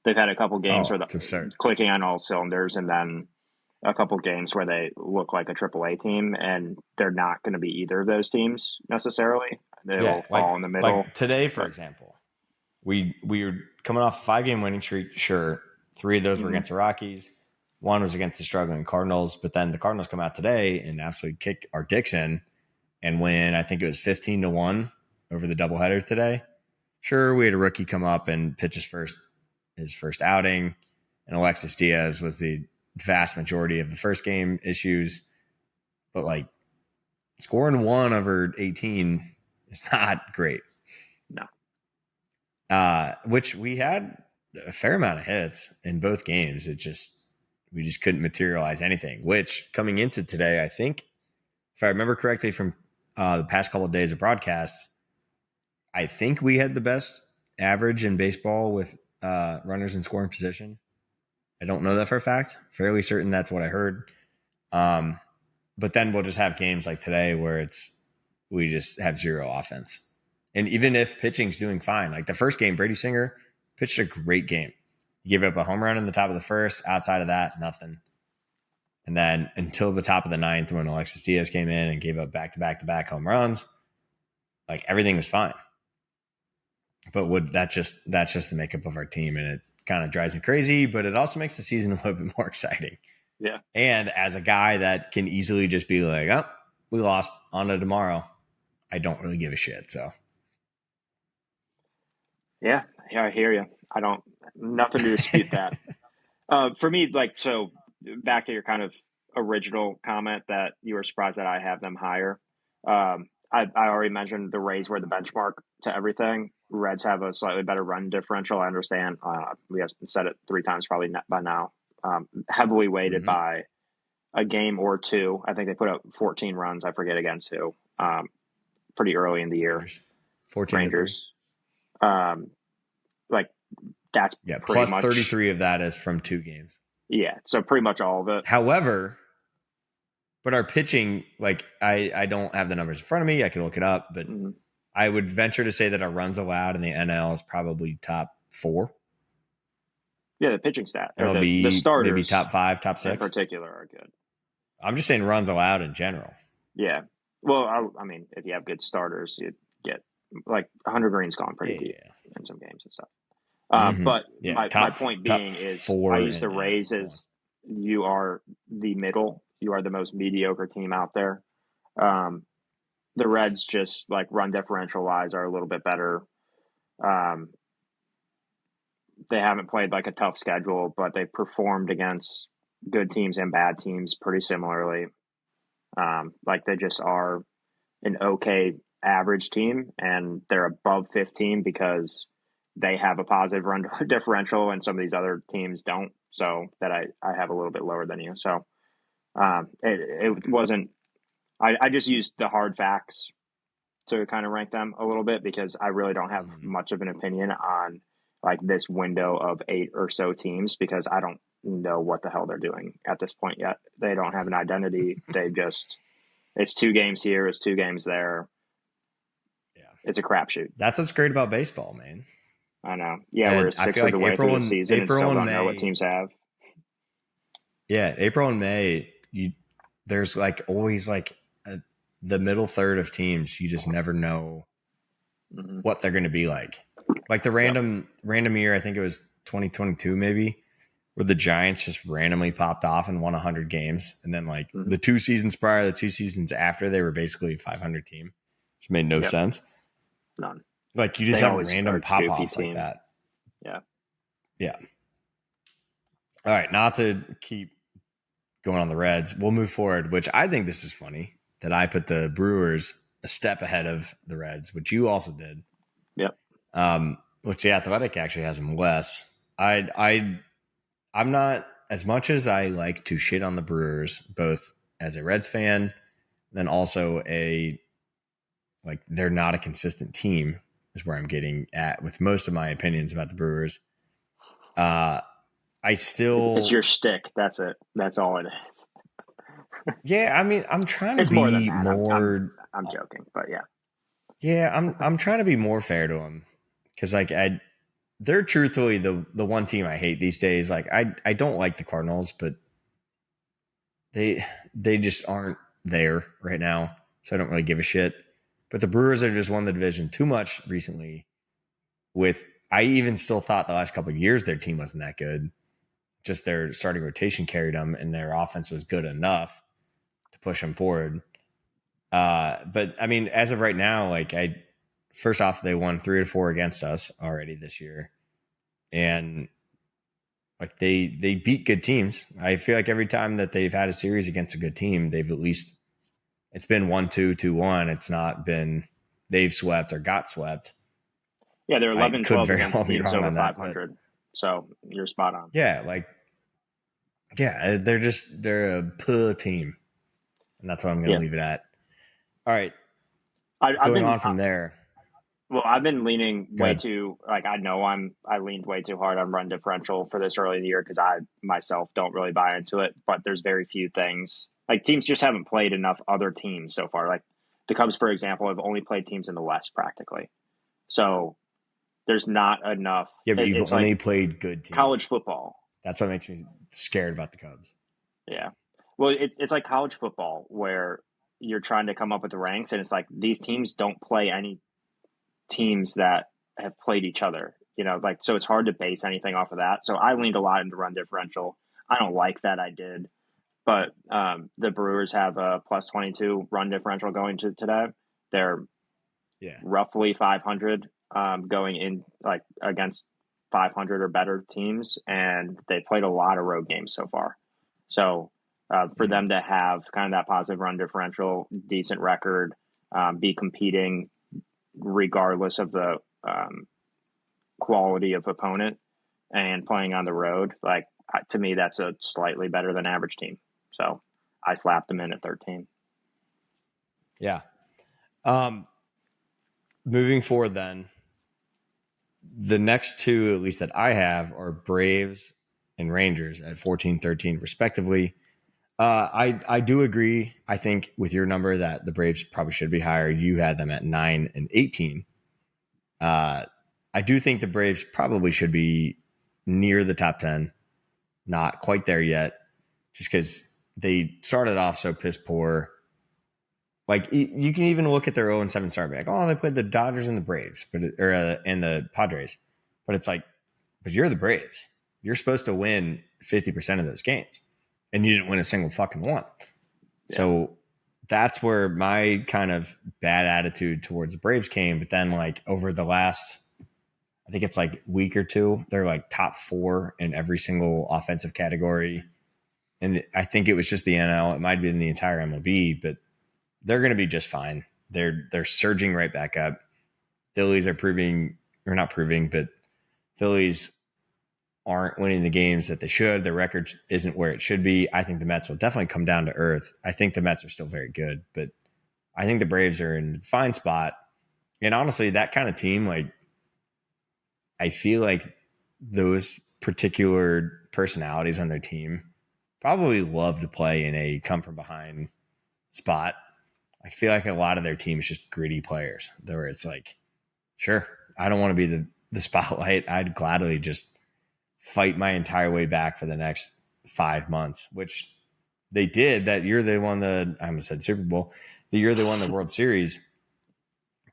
Speaker 2: They've had a couple games where
Speaker 1: It's absurd.
Speaker 2: clicking on all cylinders, and then a couple games where they look like a AAA team, and they're not going to be either of those teams necessarily. They'll fall in the middle.
Speaker 1: Like today, for example, we were coming off a 5-game winning streak. Sure, 3 of those were against the Rockies. 1 was against the struggling Cardinals. But then the Cardinals come out today and absolutely kick our dicks in and win. I think it was 15-1 over the doubleheader today. Sure, we had a rookie come up and pitch his first outing, and Alexis Diaz was the vast majority of the first game issues. But like scoring 1 over 18 is not great.
Speaker 2: No.
Speaker 1: Which we had a fair amount of hits in both games. We just couldn't materialize anything, which coming into today, I think, if I remember correctly from the past couple of days of broadcasts, I think we had the best average in baseball with runners in scoring position. I don't know that for a fact. Fairly certain that's what I heard. But then we'll just have games like today where we just have 0 offense. And even if pitching's doing fine, like the first game, Brady Singer pitched a great game. He gave up a home run in the top of the first. Outside of that, nothing. And then until the top of the 9th, when Alexis Diaz came in and gave up back-to-back home runs, like everything was fine. But that's just the makeup of our team, and it kind of drives me crazy. But it also makes the season a little bit more exciting.
Speaker 2: Yeah.
Speaker 1: And as a guy that can easily just be like, oh, we lost, on to tomorrow, I don't really give a shit. So.
Speaker 2: Yeah, I hear you. Nothing to dispute that. For me, so back to your kind of original comment that you were surprised that I have them higher. I already mentioned the Rays were the benchmark to everything. Reds have a slightly better run differential. I understand. We have said it 3 times probably by now. Heavily weighted by a game or 2. I think they put up 14 runs. I forget against who. Pretty early in the year.
Speaker 1: Rangers. 14
Speaker 2: Rangers. Like that's
Speaker 1: plus
Speaker 2: much,
Speaker 1: 33 of that is from 2 games.
Speaker 2: Yeah, so pretty much all of it.
Speaker 1: However, but our pitching, like I don't have the numbers in front of me. I can look it up, but I would venture to say that our runs allowed in the NL is probably top 4.
Speaker 2: Yeah, the pitching stat or the
Speaker 1: MLB, maybe
Speaker 2: starters
Speaker 1: top 5, top
Speaker 2: in
Speaker 1: 6.
Speaker 2: particular are good.
Speaker 1: I'm just saying runs allowed in general.
Speaker 2: Yeah. Well, I mean, if you have good starters, you get like Hunter Green's gone pretty
Speaker 1: Yeah,
Speaker 2: deep
Speaker 1: yeah.
Speaker 2: in some games and stuff.
Speaker 1: Mm-hmm.
Speaker 2: But
Speaker 1: Yeah,
Speaker 2: my point
Speaker 1: top
Speaker 2: being is, I
Speaker 1: 4
Speaker 2: use the
Speaker 1: and yeah.
Speaker 2: Rays
Speaker 1: Go on.
Speaker 2: as you are the middle. You are the most mediocre team out there. Um, the Reds just like run differential wise are a little bit better. Um, they haven't played like a tough schedule, but they performed against good teams and bad teams pretty similarly. Like they just are an okay average team, and they're above 15 because they have a positive run differential, and some of these other teams don't. So that I have a little bit lower than you. So it wasn't. I just used the hard facts to kind of rank them a little bit because I really don't have
Speaker 1: Mhm.
Speaker 2: much of an opinion on like this window of 8 or so teams because I don't know what the hell they're doing at this point yet. They don't have an identity. They just it's 2 games here, it's 2 games there.
Speaker 1: Yeah.
Speaker 2: It's a crapshoot.
Speaker 1: That's what's great about baseball, man.
Speaker 2: I know. Yeah, we're
Speaker 1: And I
Speaker 2: 6
Speaker 1: feel
Speaker 2: of
Speaker 1: like
Speaker 2: the way through the season and
Speaker 1: April
Speaker 2: still
Speaker 1: and
Speaker 2: don't know what
Speaker 1: May.
Speaker 2: teams have.
Speaker 1: Yeah, April and May, there's like always like the middle third of teams. You just never know
Speaker 2: Mm-hmm.
Speaker 1: what they're going to be like. Like the
Speaker 2: Yep.
Speaker 1: random year, I think it was 2022 maybe, where the Giants just randomly popped off and won 100 games, and then like
Speaker 2: Mm-hmm.
Speaker 1: the 2 seasons prior, the 2 seasons after, they were basically a 500 team, which made no
Speaker 2: Yep.
Speaker 1: sense.
Speaker 2: None.
Speaker 1: Like you just
Speaker 2: They
Speaker 1: have
Speaker 2: always are
Speaker 1: random
Speaker 2: a
Speaker 1: pop
Speaker 2: kooky
Speaker 1: offs like
Speaker 2: team.
Speaker 1: that.
Speaker 2: Yeah.
Speaker 1: Yeah. All right, not to keep going on the Reds, we'll move forward. Which I think this is funny that I put the Brewers a step ahead of the Reds, which you also did.
Speaker 2: Yep.
Speaker 1: Which the Athletic actually has them less. I'm not, as much as I like to shit on the Brewers, both as a Reds fan, then also like they're not a consistent team, is where I'm getting at with most of my opinions about the Brewers. I
Speaker 2: It's
Speaker 1: still,
Speaker 2: your shtick. That's it. That's all it is.
Speaker 1: yeah, I mean, I'm trying to
Speaker 2: It's more than
Speaker 1: be
Speaker 2: that.
Speaker 1: more,
Speaker 2: I'm joking, but yeah.
Speaker 1: yeah, I'm trying to be more fair to them because like they're truthfully the one team I hate these days. Like I don't like the Cardinals, but they just aren't there right now, so I don't really give a shit. But the Brewers have just won the division too much recently. With I even still thought the last couple of years their team wasn't that good. Just their starting rotation carried them, and their offense was good enough to push them forward. But I mean, as of right now, like first off, they won 3 to 4 against us already this year, and like they beat good teams. I feel like every time that they've had a series against a good team, they've at least it's been 1-2, 2-1. It's not been they've swept or got swept.
Speaker 2: Yeah, they're
Speaker 1: I
Speaker 2: 11
Speaker 1: could
Speaker 2: 12
Speaker 1: very well
Speaker 2: against
Speaker 1: be
Speaker 2: teams
Speaker 1: wrong
Speaker 2: over
Speaker 1: on that, but
Speaker 2: 500. So you're spot on.
Speaker 1: yeah, like yeah, they're a poor team, and that's what I'm going to
Speaker 2: Yeah.
Speaker 1: leave it at. All right,
Speaker 2: I've
Speaker 1: going
Speaker 2: been
Speaker 1: on from there.
Speaker 2: well, I've been leaning
Speaker 1: Go
Speaker 2: way
Speaker 1: ahead.
Speaker 2: too like I leaned way too hard on run differential for this early in the year because I myself don't really buy into it. But there's very few things like teams just haven't played enough other teams so far. Like the Cubs, for example, have only played teams in the West practically. So there's not enough.
Speaker 1: Yeah, but you've
Speaker 2: It's
Speaker 1: only
Speaker 2: like
Speaker 1: played good teams.
Speaker 2: college football.
Speaker 1: That's what makes me scared about the Cubs.
Speaker 2: Yeah. Well, it's like college football where you're trying to come up with the ranks, and it's like these teams don't play any teams that have played each other. You know, like so it's hard to base anything off of that. So I leaned a lot into run differential. I don't like that I did, but the Brewers have a plus 22 run differential going to today. They're
Speaker 1: Yeah.
Speaker 2: roughly 500 going in like against 500 or better teams, and they played a lot of road games so far. So for them to have kind of that positive run differential, decent record, be competing regardless of the quality of opponent and playing on the road, like to me, that's a slightly better than average team. So I slapped them in at 13.
Speaker 1: Yeah. Moving forward, then the next two, at least that I have, are Braves and Rangers at 14, 13, respectively. I do agree. I think with your number that the Braves probably should be higher. You had them at 9 and 18. I do think the Braves probably should be near the top 10, not quite there yet, just because they started off so piss poor. Like you can even look at their 0-7 start, be like, oh, they played the Dodgers and the Braves, and the Padres, but it's like, but you're the Braves. You're supposed to win 50% of those games, and you didn't win a single fucking one. Yeah. So that's where my kind of bad attitude towards the Braves came. But then, like, over the last, I think it's like week or two, they're like top 4 in every single offensive category. And I think it was just the NL. It might have been the entire MLB, but they're going to be just fine. They're surging right back up. Phillies are but Phillies aren't winning the games that they should. Their record isn't where it should be. I think the Mets will definitely come down to earth. I think the Mets are still very good, but I think the Braves are in a fine spot. And honestly, that kind of team, like, I feel like those particular personalities on their team probably love to play in a come from behind spot. I feel like a lot of their team is just gritty players where it's like, sure, I don't want to be the spotlight. I'd gladly just fight my entire way back for the next 5 months, which they did that year. They won I almost said Super Bowl. The year they won the World Series,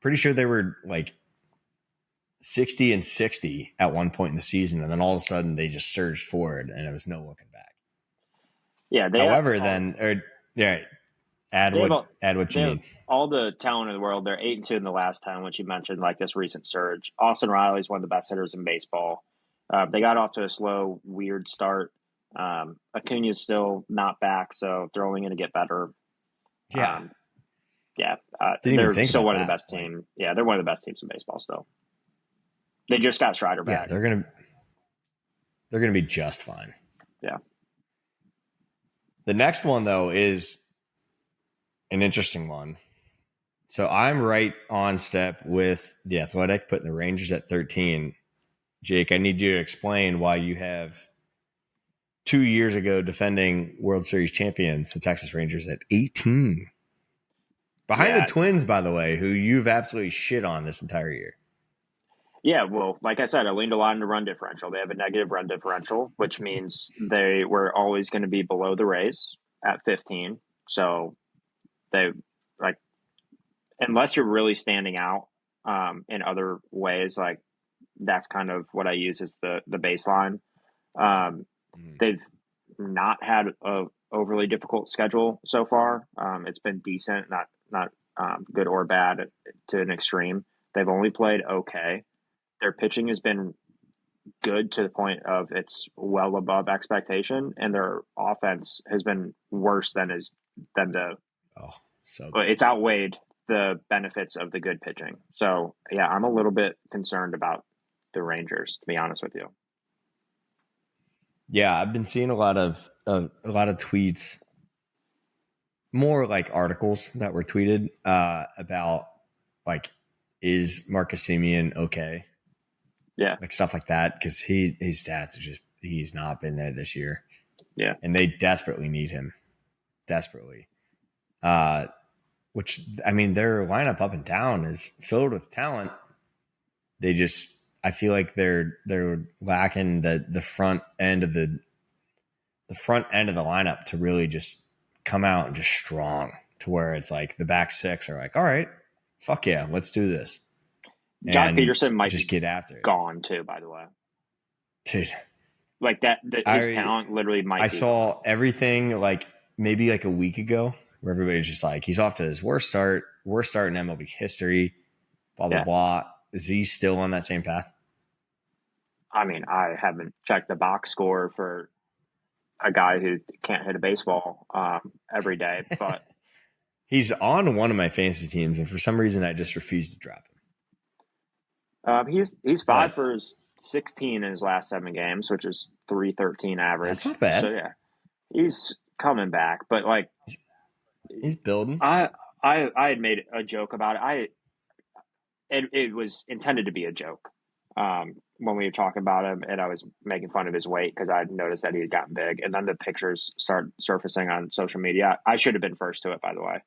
Speaker 1: pretty sure they were like 60-60 at one point in the season. And then all of a sudden they just surged forward and it was no looking back.
Speaker 2: Yeah.
Speaker 1: Add what you need.
Speaker 2: All the talent in the world. They're 8-2 in the last 10, which you mentioned, like this recent surge. Austin Riley is one of the best hitters in baseball. They got off to a slow, weird start. Acuna's still not back, so they're only going to get better.
Speaker 1: Yeah.
Speaker 2: They're still one of the best teams. Yeah, they're one of the best teams in baseball still. They just got Strider back.
Speaker 1: Yeah, they're gonna be just fine.
Speaker 2: Yeah.
Speaker 1: The next one, though, is an interesting one. So I'm right on step with the Athletic, putting the Rangers at 13. Jake, I need you to explain why you have 2 years ago defending World Series champions, the Texas Rangers, at 18. Behind the Twins, by the way, who you've absolutely shit on this entire year.
Speaker 2: Yeah, well, like I said, I leaned a lot into run differential. They have a negative run differential, which means they were always going to be below the Rays at 15. So they, like, unless you're really standing out in other ways, like, that's kind of what I use as the baseline. They've not had a overly difficult schedule so far. It's been decent, not good or bad to an extreme. They've only played okay. Their pitching has been good to the point of it's well above expectation, and their offense has been worse than it's outweighed the benefits of the good pitching. So yeah, I'm a little bit concerned about the Rangers, to be honest with you.
Speaker 1: Yeah, I've been seeing a lot of tweets, more like articles that were tweeted about, like, is Marcus Semien okay?
Speaker 2: Yeah,
Speaker 1: like stuff like that, because his stats are just, he's not been there this year.
Speaker 2: Yeah,
Speaker 1: and they desperately need him, desperately. Which, I mean, their lineup up and down is filled with talent. They just, I feel like they're lacking the front end of the lineup to really just come out and just strong, to where it's like the back six are like, all right, fuck yeah, let's do this.
Speaker 2: John Peterson might
Speaker 1: just get after it.
Speaker 2: Gone too, by the way.
Speaker 1: Dude,
Speaker 2: like that his talent literally might.
Speaker 1: I saw everything like maybe like a week ago, where everybody's just like, he's off to his worst start in MLB history, blah blah blah. Is he still on that same path?
Speaker 2: I mean, I haven't checked the box score for a guy who can't hit a baseball every day, but
Speaker 1: he's on one of my fantasy teams, and for some reason, I just refuse to drop him.
Speaker 2: He's 5 for 16 in his last 7 games, which is .313 average.
Speaker 1: That's not bad.
Speaker 2: So yeah, he's coming back, but like
Speaker 1: he's building.
Speaker 2: I had made a joke about it. It was intended to be a joke when we were talking about him, and I was making fun of his weight because I noticed that he had gotten big, and then the pictures started surfacing on social media. I should have been first to it, by the way,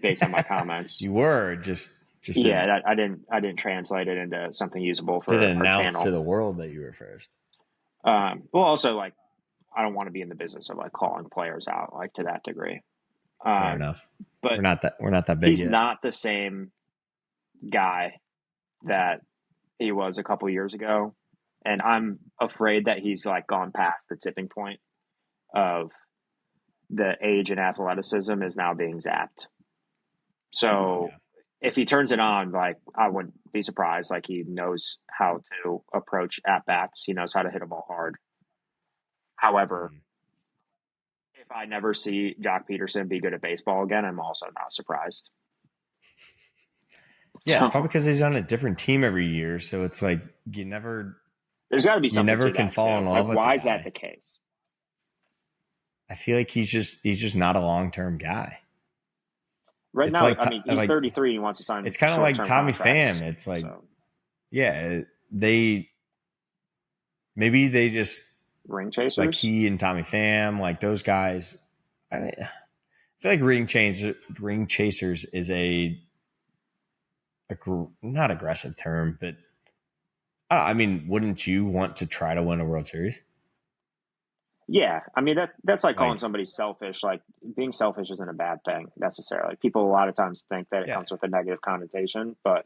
Speaker 2: based on my comments.
Speaker 1: You were just Just
Speaker 2: Yeah,
Speaker 1: didn't
Speaker 2: I didn't translate it into something usable
Speaker 1: didn't
Speaker 2: for our
Speaker 1: announce to
Speaker 2: channel.
Speaker 1: the world that you were first.
Speaker 2: Well, also like I don't want to be in the business of like calling players out like to that degree.
Speaker 1: Fair
Speaker 2: Um,
Speaker 1: enough.
Speaker 2: but
Speaker 1: We're not that big
Speaker 2: he's
Speaker 1: yet.
Speaker 2: not the same guy that he was a couple years ago, and I'm afraid that he's like gone past the tipping point of the age and athleticism is now being zapped. So
Speaker 1: Yeah.
Speaker 2: if he turns it on, like I wouldn't be surprised. Like he knows how to approach at bats. He knows how to hit a ball hard. However,
Speaker 1: Mhm.
Speaker 2: if I never see Jock Peterson be good at baseball again, I'm also not surprised.
Speaker 1: Yeah, it's probably
Speaker 2: So
Speaker 1: because he's on a different team every year, so it's like
Speaker 2: there's got to be
Speaker 1: you
Speaker 2: something
Speaker 1: never
Speaker 2: to
Speaker 1: can
Speaker 2: that
Speaker 1: fall
Speaker 2: too.
Speaker 1: in
Speaker 2: Like,
Speaker 1: love with the
Speaker 2: why is that
Speaker 1: guy.
Speaker 2: the case?
Speaker 1: I feel like he's just not a long term guy.
Speaker 2: Right
Speaker 1: It's
Speaker 2: now,
Speaker 1: like
Speaker 2: I mean, he's
Speaker 1: like
Speaker 2: 33 and he wants to sign
Speaker 1: it's kind of
Speaker 2: short
Speaker 1: like
Speaker 2: term
Speaker 1: Tommy Pham.
Speaker 2: contracts.
Speaker 1: It's like
Speaker 2: So
Speaker 1: yeah, they just
Speaker 2: ring
Speaker 1: like
Speaker 2: chasers.
Speaker 1: he and Tommy Pham, like those guys. I feel like ring chasers is not aggressive term, but I mean, wouldn't you want to try to win a World Series?
Speaker 2: Yeah, I mean that's like calling
Speaker 1: Like,
Speaker 2: somebody selfish. Like being selfish isn't a bad thing necessarily. People a lot of times think that it
Speaker 1: yeah,
Speaker 2: comes with a negative connotation, but it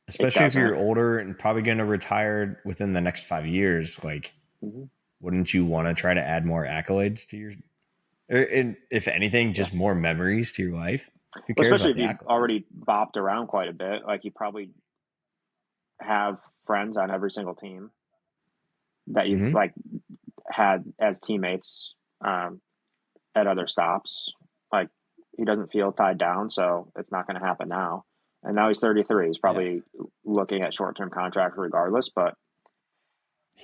Speaker 1: especially if
Speaker 2: doesn't.
Speaker 1: you're older and probably going to retire within the next 5 years. Like,
Speaker 2: Hmm.
Speaker 1: wouldn't you want to try to add more accolades to your, and if anything,
Speaker 2: Yeah,
Speaker 1: just more memories to your life? Who
Speaker 2: well,
Speaker 1: cares
Speaker 2: especially
Speaker 1: about
Speaker 2: if
Speaker 1: the
Speaker 2: you've
Speaker 1: accolades?
Speaker 2: already bopped around quite a bit. Like you probably have friends on every single team that you've
Speaker 1: Hmm.
Speaker 2: like had as teammates at other stops. Like he doesn't feel tied down, so it's not going to happen now. And now he's 33. He's
Speaker 1: Yeah,
Speaker 2: probably looking at short term contracts regardless. But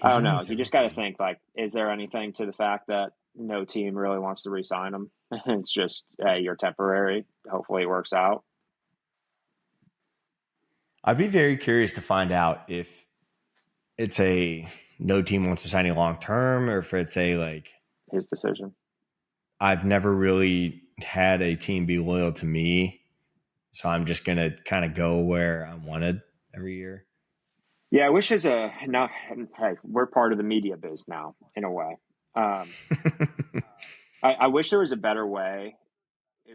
Speaker 2: I
Speaker 1: he's
Speaker 2: don't
Speaker 1: only
Speaker 2: know. You just got to
Speaker 1: 33.
Speaker 2: think like, is there anything to the fact that no team really wants to re-sign him? It's just you're temporary. Hopefully, it works out.
Speaker 1: I'd be very curious to find out if it's a no team wants to sign you long term, or if it's a like
Speaker 2: His decision.
Speaker 1: I've never really had a team be loyal to me, so I'm just gonna kind of go where I'm wanted every year.
Speaker 2: Yeah, I wish as a now. Hey, we're part of the media biz now, in a way. Um, I wish there was a better way.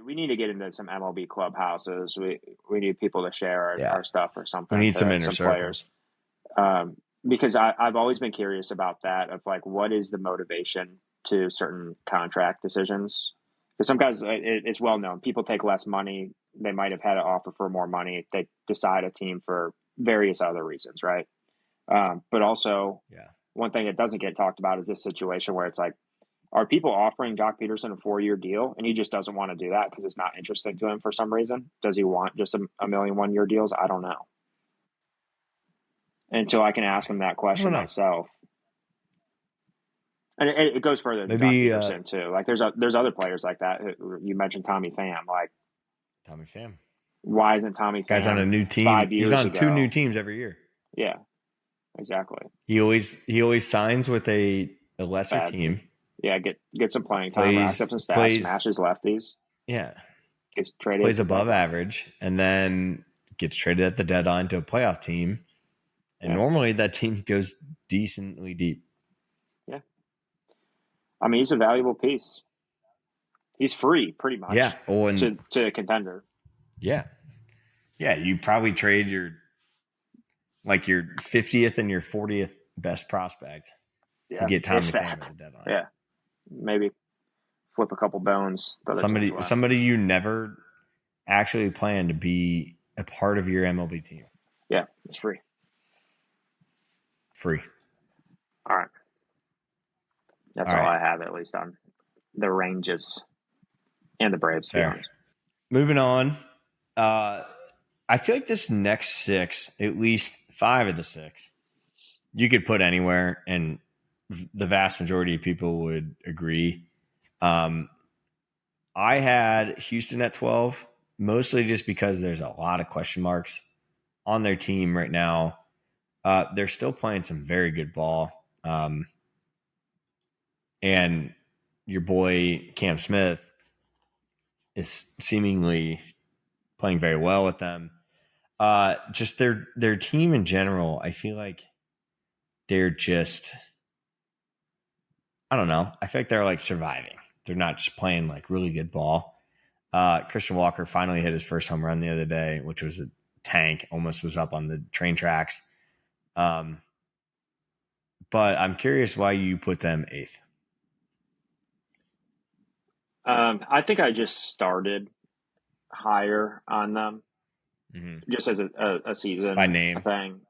Speaker 2: We need to get into some MLB clubhouses. We need people to share
Speaker 1: Yeah,
Speaker 2: our stuff or
Speaker 1: we
Speaker 2: something
Speaker 1: need some
Speaker 2: to
Speaker 1: inner
Speaker 2: some players.
Speaker 1: circles.
Speaker 2: Because I've always been curious about that of like what is the motivation to certain contract decisions. Because some guys, it's well known, people take less money. They might have had an offer for more money. They decide a team for various other reasons, right? But also,
Speaker 1: Yeah,
Speaker 2: one thing that doesn't get talked about is this situation where it's like, are people offering Jock Peterson a 4 year deal and he just doesn't want to do that because it's not interesting to him for some reason? Does he want just a million 1 year deals? I don't know until I can ask him that
Speaker 1: I don't
Speaker 2: question
Speaker 1: know.
Speaker 2: myself. And it goes further than Jock
Speaker 1: Maybe
Speaker 2: Peterson too. Like there's other players like that. You mentioned Tommy Pham. Like
Speaker 1: Tommy Pham.
Speaker 2: why isn't Tommy
Speaker 1: Guy's on a
Speaker 2: Pham
Speaker 1: new team.
Speaker 2: five
Speaker 1: He's
Speaker 2: years
Speaker 1: on two new
Speaker 2: ago?
Speaker 1: teams every year.
Speaker 2: Yeah, exactly.
Speaker 1: He always signs with a lesser
Speaker 2: Bad.
Speaker 1: team.
Speaker 2: Yeah, get some playing time, racks up
Speaker 1: Plays
Speaker 2: some stats,
Speaker 1: plays
Speaker 2: smashes lefties,
Speaker 1: yeah
Speaker 2: gets traded
Speaker 1: plays
Speaker 2: to the
Speaker 1: above
Speaker 2: deadline.
Speaker 1: average, and then gets traded at the deadline to a playoff team. And
Speaker 2: Yeah,
Speaker 1: normally that team goes decently deep.
Speaker 2: yeah. I mean, he's a valuable piece. He's free, pretty
Speaker 1: Yeah.
Speaker 2: much,
Speaker 1: Oh, and
Speaker 2: to a contender.
Speaker 1: yeah, yeah. You probably trade your 50th and your 40th best prospect to
Speaker 2: Yeah,
Speaker 1: get
Speaker 2: if
Speaker 1: Tommy Pham at
Speaker 2: that.
Speaker 1: the deadline.
Speaker 2: Yeah, maybe flip a couple bones. The other team's left.
Speaker 1: Somebody you never actually plan to be a part of your MLB team.
Speaker 2: Yeah, it's free.
Speaker 1: Free.
Speaker 2: All right,
Speaker 1: All
Speaker 2: that's all
Speaker 1: right.
Speaker 2: I have at least on the Ranges and the Braves. To be
Speaker 1: Fair.
Speaker 2: honest.
Speaker 1: Moving on. Uh, I feel like this next six, at least five of the six, you could put anywhere, and the vast majority of people would agree. Um, I had Houston at 12, mostly just because there's a lot of question marks on their team right now. They're still playing some very good ball. And your boy Cam Smith is seemingly playing very well with them. Just their team in general, I feel like they're just, I don't know. I feel like they're like surviving. They're not just playing like really good ball. Christian Walker finally hit his first home run the other day, which was a tank, almost was up on the train tracks. But I'm curious why you put them eighth.
Speaker 2: I think I just started higher on them just as a
Speaker 1: By
Speaker 2: season
Speaker 1: name.
Speaker 2: thing.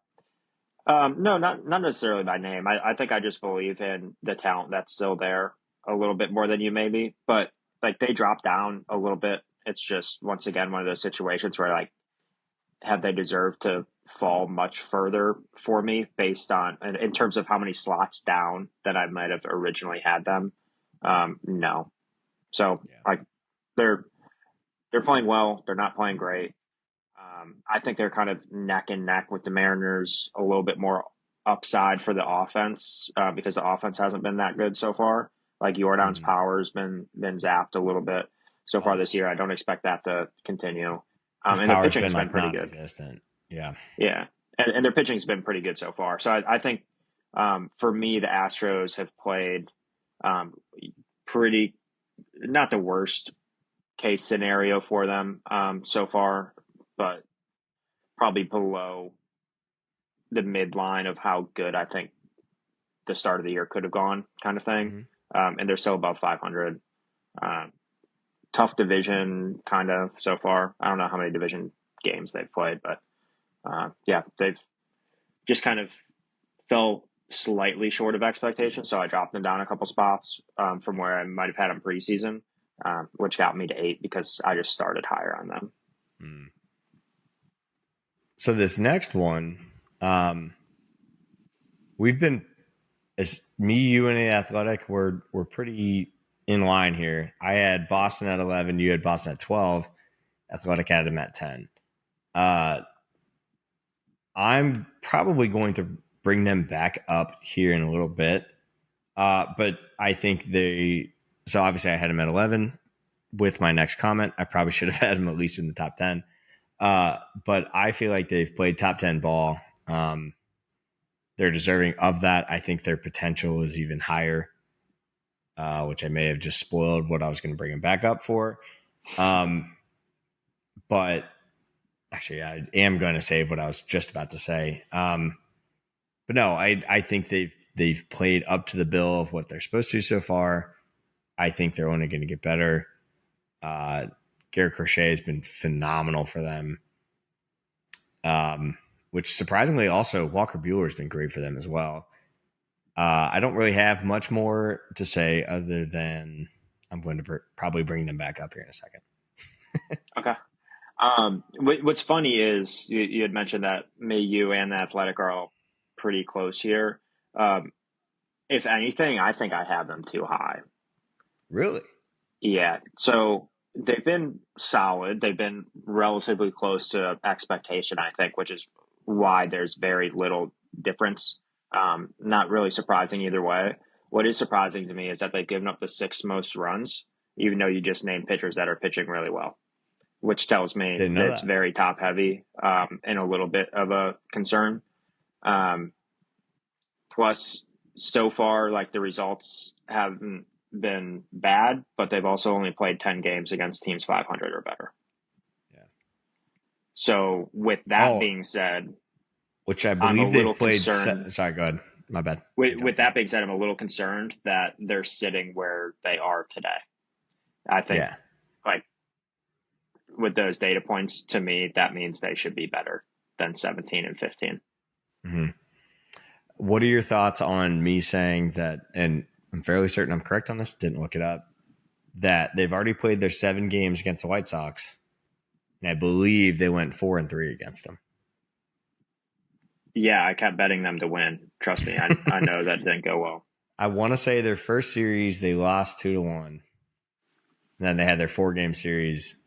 Speaker 2: No, not necessarily by name. I think I just believe in the talent that's still there a little bit more than you maybe, but like they dropped down a little bit. It's just once again one of those situations where like have they deserved to fall much further for me based on in terms of how many slots down that I might have originally had them? No. So
Speaker 1: Yeah.
Speaker 2: like they're they're playing well. They're not playing great. I think they're kind of neck and neck with the Mariners, a little bit more upside for the offense because the offense hasn't been that good so far. Like Jordan's power's been zapped a little bit so far this year. I don't expect that to continue.
Speaker 1: His
Speaker 2: And their
Speaker 1: power's
Speaker 2: pitching's
Speaker 1: been
Speaker 2: been
Speaker 1: like
Speaker 2: pretty good.
Speaker 1: non-existent. Yeah.
Speaker 2: Yeah, and their pitching's been pretty good so far. So I think for me, the Astros have played um, pretty not the worst case scenario for them so far, but probably below the midline of how good I think the start of the year could have gone, kind of thing. And they're still above 500. Um, Tough division, kind of so far. I don't know how many division games they've played, but yeah, they've just kind of fell slightly short of expectations. So I dropped them down a couple spots from where I might have had them preseason, which got me to 8 because I just started higher on them.
Speaker 1: So this next one, we've been, as me, you, and the Athletic, we're pretty in line here. I had Boston at 11. You had Boston at 12. Athletic had them at 10. I'm probably going to bring them back up here in a little bit. But I think so obviously I had them at 11 with my next comment. I probably should have had them at least in the top 10. But I feel like they've played top 10 ball. They're deserving of that. I think their potential is even higher, which I may have just spoiled what I was going to bring them back up for. But actually, I am going to save what I was just about to say. But no, I think they've played up to the bill of what they're supposed to so far. I think they're only going to get better. Garrett Crochet has been phenomenal for them. Which surprisingly also Walker Buehler has been great for them as well. I don't really have much more to say other than I'm going to probably bring them back up here in a second.
Speaker 2: Okay. What's funny is you had mentioned that you and the Athletic are all pretty close here. If anything, I think I have them too high.
Speaker 1: Really?
Speaker 2: Yeah. So they've been solid. They've been relatively close to expectation, I think, which is why there's very little difference. Not really surprising either way. What is surprising to me is that they've given up the 6th most runs, even though you just named pitchers that are pitching really well, which tells me
Speaker 1: Didn't know
Speaker 2: that it's
Speaker 1: that.
Speaker 2: very top heavy and a little bit of a concern. Plus, so far, like the results haven't been bad, but they've also only played 10 games against teams 500 or better.
Speaker 1: Yeah.
Speaker 2: So, with that being said,
Speaker 1: which I
Speaker 2: I'm a
Speaker 1: believe
Speaker 2: little
Speaker 1: they've played.
Speaker 2: concerned.
Speaker 1: Sorry, go ahead. My bad.
Speaker 2: With that being said, I'm a little concerned that they're sitting where they are today. I think, like, with those data points, to me, that means they should be better than 17 and 15.
Speaker 1: Mm-hmm. What are your thoughts on me saying that, and I'm fairly certain I'm correct on this, didn't look it up, that they've already played their 7 games against the White Sox, and I believe they went 4-3 against them.
Speaker 2: Yeah, I kept betting them to win. Trust me, I know that didn't go well.
Speaker 1: I want to say their first series, they lost 2-1. Then they had their 4-game series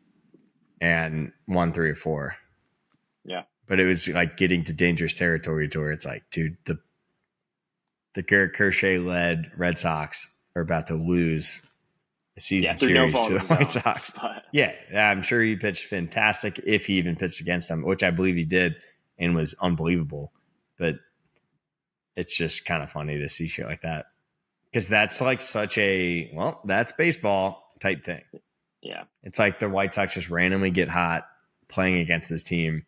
Speaker 1: and won 3 or 4.
Speaker 2: Yeah.
Speaker 1: But it was like getting to dangerous territory to where it's like, dude, the Garrett Crochet led Red Sox are about to lose season
Speaker 2: through no
Speaker 1: series
Speaker 2: fault
Speaker 1: to
Speaker 2: of
Speaker 1: the
Speaker 2: his
Speaker 1: White
Speaker 2: own.
Speaker 1: Sox.
Speaker 2: But
Speaker 1: Yeah, I'm sure he pitched fantastic if he even pitched against them, which I believe he did and was unbelievable. But it's just kind of funny to see shit like that because that's like such a, well, that's baseball type thing.
Speaker 2: yeah,
Speaker 1: It's like the White Sox just randomly get hot playing against this team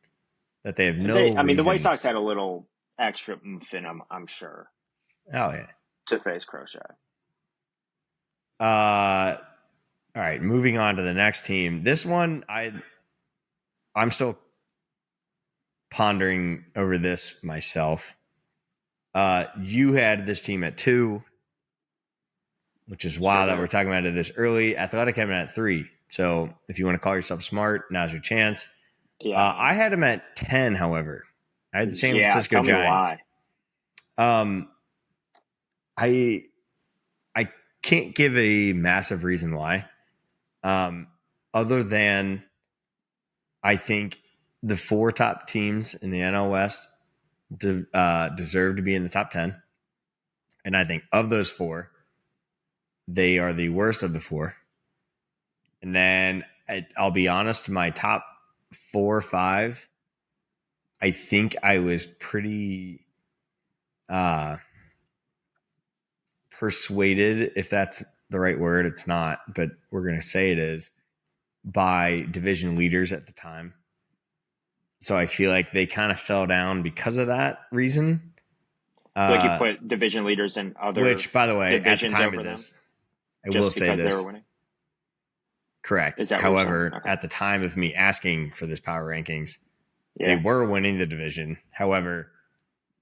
Speaker 1: that they have no
Speaker 2: I mean, the White
Speaker 1: reason.
Speaker 2: Sox had a little extra oomph in them, I'm sure,
Speaker 1: Oh, yeah.
Speaker 2: to face Crochet.
Speaker 1: All right, moving on to the next team. This one, I'm still pondering over this myself. You had this team at 2, which is wild that we're talking about it this early. Athletic had them at 3. So if you want to call yourself smart, now's your chance.
Speaker 2: Yeah,
Speaker 1: I had them at 10, however. I had the San
Speaker 2: yeah.
Speaker 1: Francisco
Speaker 2: Tell me
Speaker 1: Giants.
Speaker 2: why.
Speaker 1: I can't give a massive reason why. Other than I think the 4 top teams in the NL West deserve to be in the top 10. And I think of those 4, they are the worst of the 4. And then I'll be honest, my top 4 or 5, I think I was pretty persuaded, if that's the right word. It's not, but we're going to say it is, by division leaders at the time. So I feel like they kind of fell down because of that reason.
Speaker 2: Like you put division leaders in other,
Speaker 1: which, by the way, at the
Speaker 2: divisions
Speaker 1: time
Speaker 2: over
Speaker 1: of
Speaker 2: them
Speaker 1: this, I
Speaker 2: just
Speaker 1: will say
Speaker 2: because they
Speaker 1: this.
Speaker 2: were winning.
Speaker 1: Correct.
Speaker 2: Is that what you're saying?
Speaker 1: However,
Speaker 2: Okay.
Speaker 1: at the time of me asking for this power rankings,
Speaker 2: Yeah,
Speaker 1: they were winning the division. However,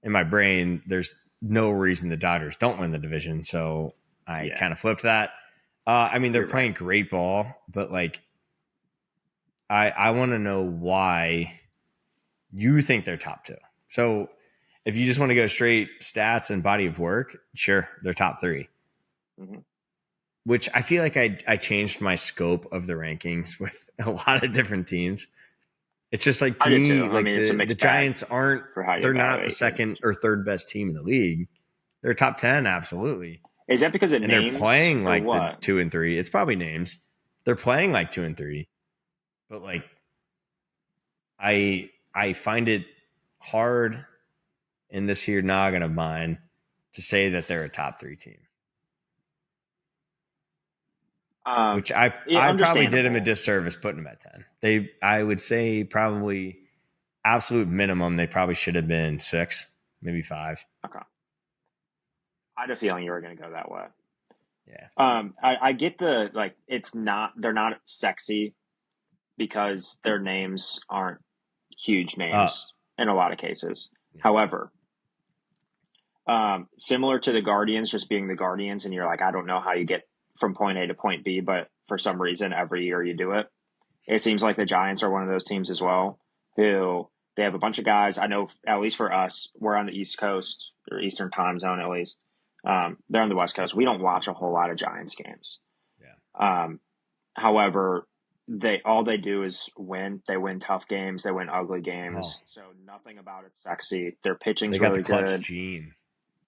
Speaker 1: in my brain, there's no reason the Dodgers don't win the division. So I
Speaker 2: Yeah.
Speaker 1: kind of flipped that. I mean, they're
Speaker 2: You're
Speaker 1: playing
Speaker 2: right.
Speaker 1: great ball, but like, I want to know why you think they're top 2. So if you just want to go straight stats and body of work, sure, they're top 3.
Speaker 2: hmm
Speaker 1: Which I feel like I changed my scope of the rankings with a lot of different teams. It's just like, to
Speaker 2: I did too.
Speaker 1: me,
Speaker 2: I
Speaker 1: like
Speaker 2: mean, it's a
Speaker 1: the
Speaker 2: mixed bag
Speaker 1: Giants aren't,
Speaker 2: for how you
Speaker 1: they're not the
Speaker 2: evaluate teams.
Speaker 1: second or third best team in the league. They're top 10, absolutely.
Speaker 2: Is that because of
Speaker 1: And
Speaker 2: names
Speaker 1: they're playing
Speaker 2: or
Speaker 1: like the
Speaker 2: what?
Speaker 1: 2 and 3. It's probably names. They're playing like 2 and 3. But like, I find it hard in this here noggin of mine to say that they're a top 3 team. Which I probably did them a disservice putting them at 10. I would say probably absolute minimum, they probably should have been 6, maybe 5.
Speaker 2: Okay. I had a feeling you were going to go that way.
Speaker 1: Yeah.
Speaker 2: I get the, like, they're not sexy because their names aren't huge names in a lot of cases.
Speaker 1: Yeah.
Speaker 2: However, similar to the Guardians just being the Guardians, and you're like, I don't know how you get from point A to point B, but for some reason every year you do it. It seems like the Giants are one of those teams as well, who they have a bunch of guys. I know, at least for us, we're on the East Coast, or Eastern time zone at least. They're on the West Coast. We don't watch a whole lot of Giants games.
Speaker 1: Yeah.
Speaker 2: However, all they do is win. They win tough games. They win ugly games.
Speaker 1: Oh.
Speaker 2: So nothing about it's sexy. Their pitching's
Speaker 1: They got
Speaker 2: really
Speaker 1: the clutch
Speaker 2: good.
Speaker 1: gene.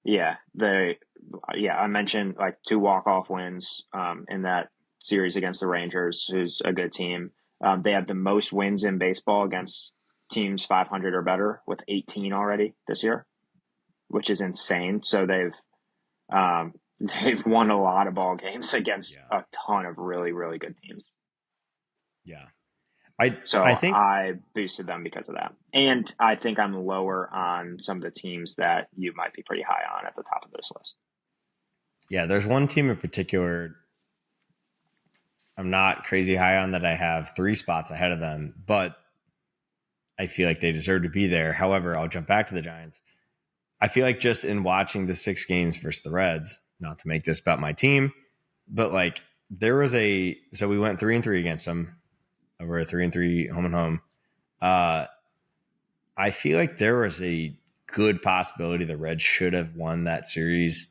Speaker 2: Yeah, I mentioned like 2 walk-off wins in that series against the Rangers, who's a good team. They have the most wins in baseball against teams 500 or better, with 18 already this year, which is insane. So they've won a lot of ball games against a ton of really, really good teams.
Speaker 1: Yeah.
Speaker 2: I
Speaker 1: think
Speaker 2: I boosted them because of that. And I think I'm lower on some of the teams that you might be pretty high on at the top of this list.
Speaker 1: Yeah, there's one team in particular I'm not crazy high on that I have 3 spots ahead of them, but I feel like they deserve to be there. However, I'll jump back to the Giants. I feel like just in watching the 6 games versus the Reds, not to make this about my team, but like there was so we went 3-3 against them over a 3-3 home and home. I feel like there was a good possibility the Reds should have won that series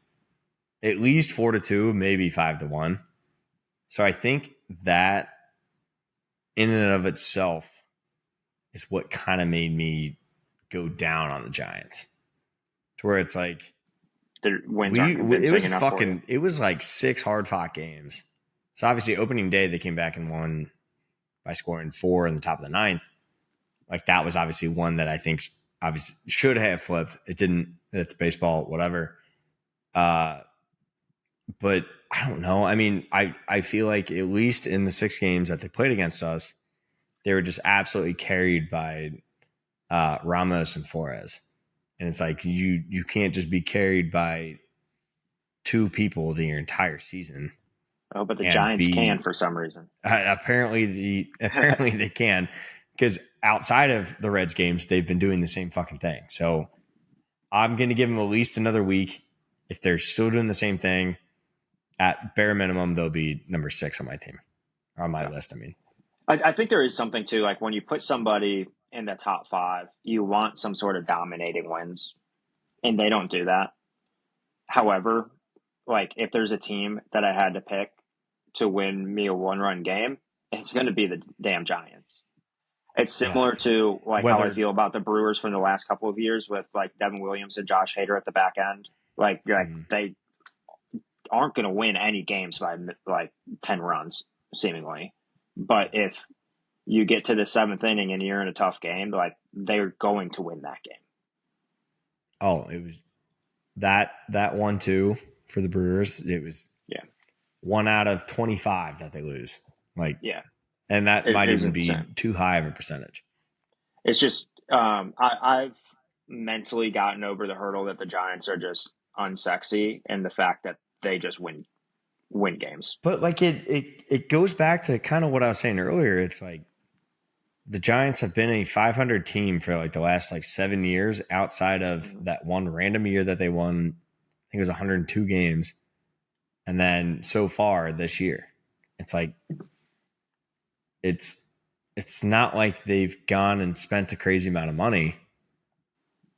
Speaker 1: at least 4-2, maybe 5-1. So I think that in and of itself is what kind of made me go down on the Giants, to where it's like
Speaker 2: The wins aren't convincing enough for you.
Speaker 1: It was like 6 hard fought games, So obviously, opening day they came back and won by scoring 4 in the top of the ninth. Like that was obviously one that I think obviously should have flipped. It didn't. It's baseball, whatever. But I don't know. I mean, I feel like at least in the 6 games that they played against us, they were just absolutely carried by Ramos and Flores. And it's like you can't just be carried by 2 people the entire season.
Speaker 2: Oh, but the Giants can for some reason.
Speaker 1: Apparently they can, because outside of the Reds games, they've been doing the same fucking thing. So I'm going to give them at least another week. If they're still doing the same thing, at bare minimum, they'll be number 6 on my team, on my list. I mean,
Speaker 2: I think there is something too. Like when you put somebody in the top 5, you want some sort of dominating wins, and they don't do that. However, like if there's a team that I had to pick to win me a 1-run game, it's going to be the damn Giants. It's similar to like how I feel about the Brewers from the last couple of years with like Devin Williams and Josh Hader at the back end. Like they aren't going to win any games by like 10 runs, seemingly. But if you get to the 7th inning and you're in a tough game, like they're going to win that game.
Speaker 1: Oh, it was that 1-2 for the Brewers. It was 1 out of 25 that they lose. Like, and that might even be too high of a percentage.
Speaker 2: It's just I've mentally gotten over the hurdle that the Giants are just unsexy, and the fact that they just win games.
Speaker 1: But like it goes back to kind of what I was saying earlier. It's like the Giants have been a 500 team for like the last like 7 years, outside of that one random year that they won. I think it was 102 games. And then so far this year, it's like it's not like they've gone and spent a crazy amount of money.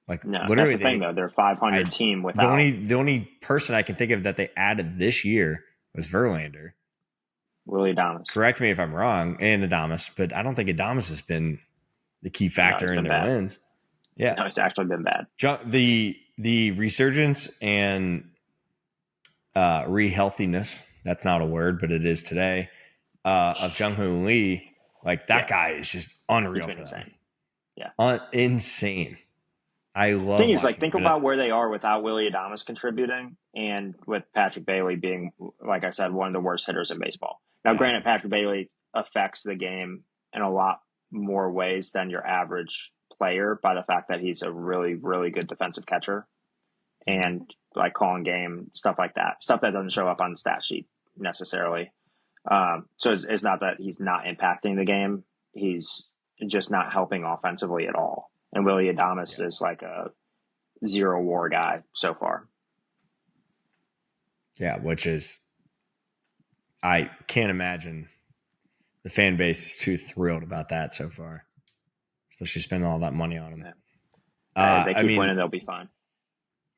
Speaker 1: Like
Speaker 2: no, literally, that's the thing though. They're a 500 team without
Speaker 1: the only person I can think of that they added this year was Verlander.
Speaker 2: Willy Adames.
Speaker 1: Correct me if I'm wrong, and Adames, but I don't think Adames has been the key factor in their wins. Yeah,
Speaker 2: no, it's actually been bad.
Speaker 1: The resurgence and re-healthiness, that's not a word, but it is today, of Jung-Hoo Lee, like that guy is just unreal.
Speaker 2: Insane.
Speaker 1: Insane. I love.
Speaker 2: The thing is, like, think about where they are without Willy Adames contributing, and with Patrick Bailey being, like I said, one of the worst hitters in baseball. Now, granted, Patrick Bailey affects the game in a lot more ways than your average player by the fact that he's a really, really good defensive catcher, and like calling game, stuff like that, stuff that doesn't show up on the stat sheet necessarily. So it's not that he's not impacting the game; he's just not helping offensively at all. And Willy Adames is like a 0 WAR guy so far.
Speaker 1: Yeah, which is, I can't imagine the fan base is too thrilled about that so far, especially spending all that money on him.
Speaker 2: Yeah. They keep winning, they'll be fine.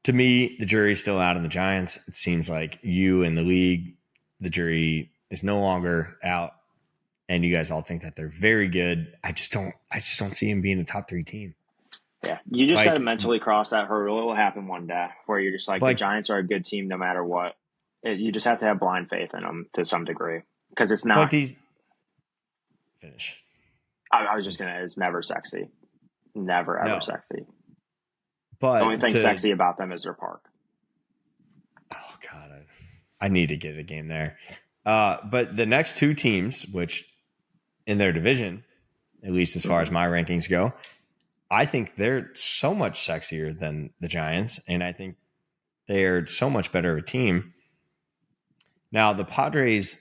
Speaker 1: To me, the jury's still out on the Giants. It seems like you and the league, the jury is no longer out, and you guys all think that they're very good. I just don't see him being a top 3 team.
Speaker 2: Yeah, you just got to mentally cross that hurdle. It will happen one day where you're just like, the Giants are a good team no matter what. You just have to have blind faith in them to some degree, because it's not.
Speaker 1: Finish.
Speaker 2: I was just gonna. It's never sexy, never ever sexy.
Speaker 1: But
Speaker 2: the only thing sexy about them is their park.
Speaker 1: Oh God, I need to get a game there. But the next 2 teams, which in their division, at least as far as my rankings go, I think they're so much sexier than the Giants, and I think they're so much better of a team. Now, the Padres,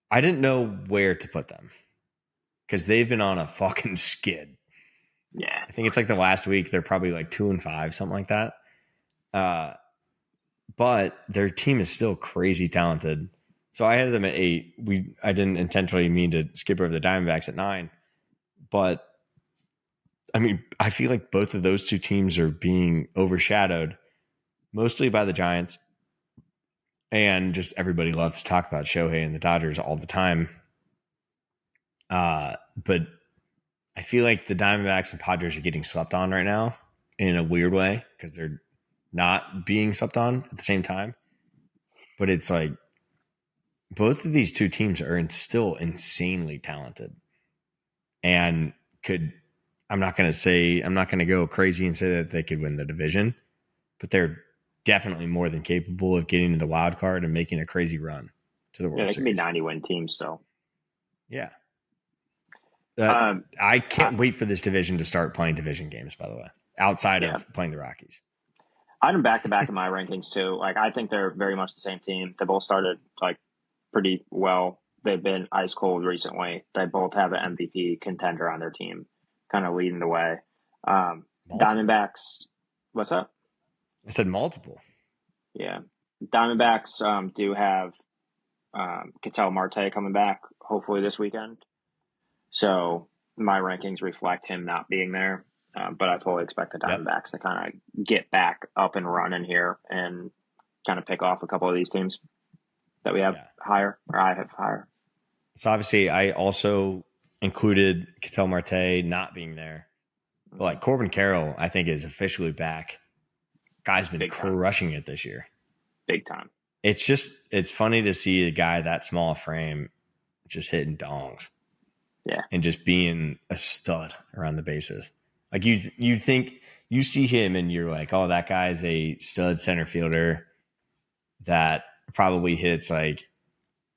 Speaker 1: I didn't know where to put them because they've been on a fucking skid.
Speaker 2: Yeah.
Speaker 1: I think it's like the last week, they're probably like 2-5, something like that. But their team is still crazy talented. So I had them at 8. I didn't intentionally mean to skip over the Diamondbacks at 9, but I mean, I feel like both of those 2 teams are being overshadowed mostly by the Giants, and just everybody loves to talk about Shohei and the Dodgers all the time. But I feel like the Diamondbacks and Padres are getting slept on right now in a weird way because they're not being slept on at the same time. But it's like both of these two teams are still insanely talented and could. I'm not going to go crazy and say that they could win the division, but they're definitely more than capable of getting to the wild card and making a crazy run to the
Speaker 2: Yeah,
Speaker 1: World
Speaker 2: they can be
Speaker 1: Series.
Speaker 2: 90-win teams still.
Speaker 1: Yeah. I can't wait for this division to start playing division games, by the way, outside of playing the Rockies.
Speaker 2: I had them back-to-back in my rankings, too. Like, I think they're very much the same team. They both started, like, pretty well. They've been ice cold recently. They both have an MVP contender on their team, kind of leading the way. Diamondbacks, what's up?
Speaker 1: I said multiple.
Speaker 2: Yeah. Diamondbacks do have Ketel Marte coming back, hopefully this weekend. So my rankings reflect him not being there. But I fully expect the Diamondbacks to kind of get back up and running here and kind of pick off a couple of these teams that we have higher, or I have higher.
Speaker 1: So obviously, I also included Ketel Marte not being there. But like Corbin Carroll, I think is officially back. Guy's been crushing it this year.
Speaker 2: Big time.
Speaker 1: It's funny to see a guy that small frame just hitting dongs.
Speaker 2: Yeah.
Speaker 1: And just being a stud around the bases. Like you think you see him and you're like, oh, that guy's a stud center fielder that probably hits like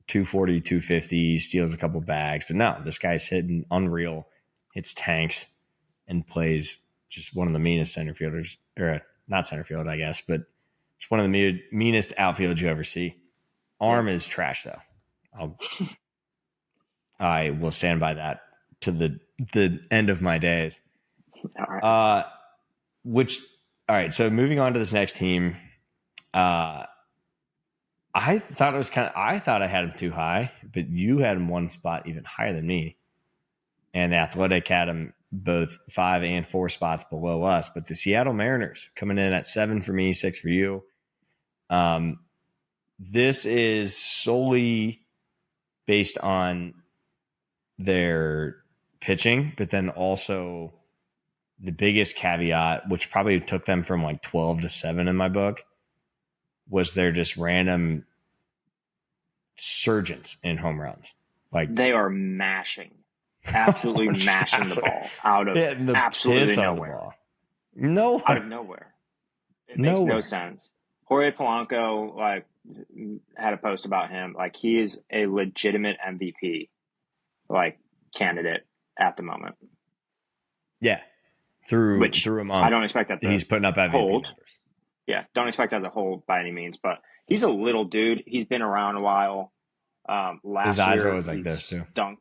Speaker 1: 240, 250, steals a couple bags. But no, this guy's hitting unreal, hits tanks, and plays just one of the meanest center fielders, or not center field, I guess, but just one of the meanest outfields you ever see. Arm is trash, though. I will stand by that to the end of my days.
Speaker 2: All right.
Speaker 1: All right. So moving on to this next team, I thought I had him too high, but you had him one spot even higher than me. And the Athletic had him both 5 and 4 spots below us. But the Seattle Mariners coming in at 7 for me, 6 for you. This is solely based on their pitching, but then also the biggest caveat, which probably took them from like 12 to 7 in my book, was their just random surgence in home runs. Like
Speaker 2: they are absolutely mashing the ball out of absolutely nowhere.
Speaker 1: No,
Speaker 2: out of nowhere. It makes no sense. Jorge Polanco like had a post about him. Like he is a legitimate MVP like candidate at the moment.
Speaker 1: Yeah. Through a month.
Speaker 2: I don't expect that
Speaker 1: he's putting up MVP numbers.
Speaker 2: Yeah, don't expect that to hold by any means, but he's a little dude. He's been around a while. His
Speaker 1: eyes are always like this too.
Speaker 2: Stunk.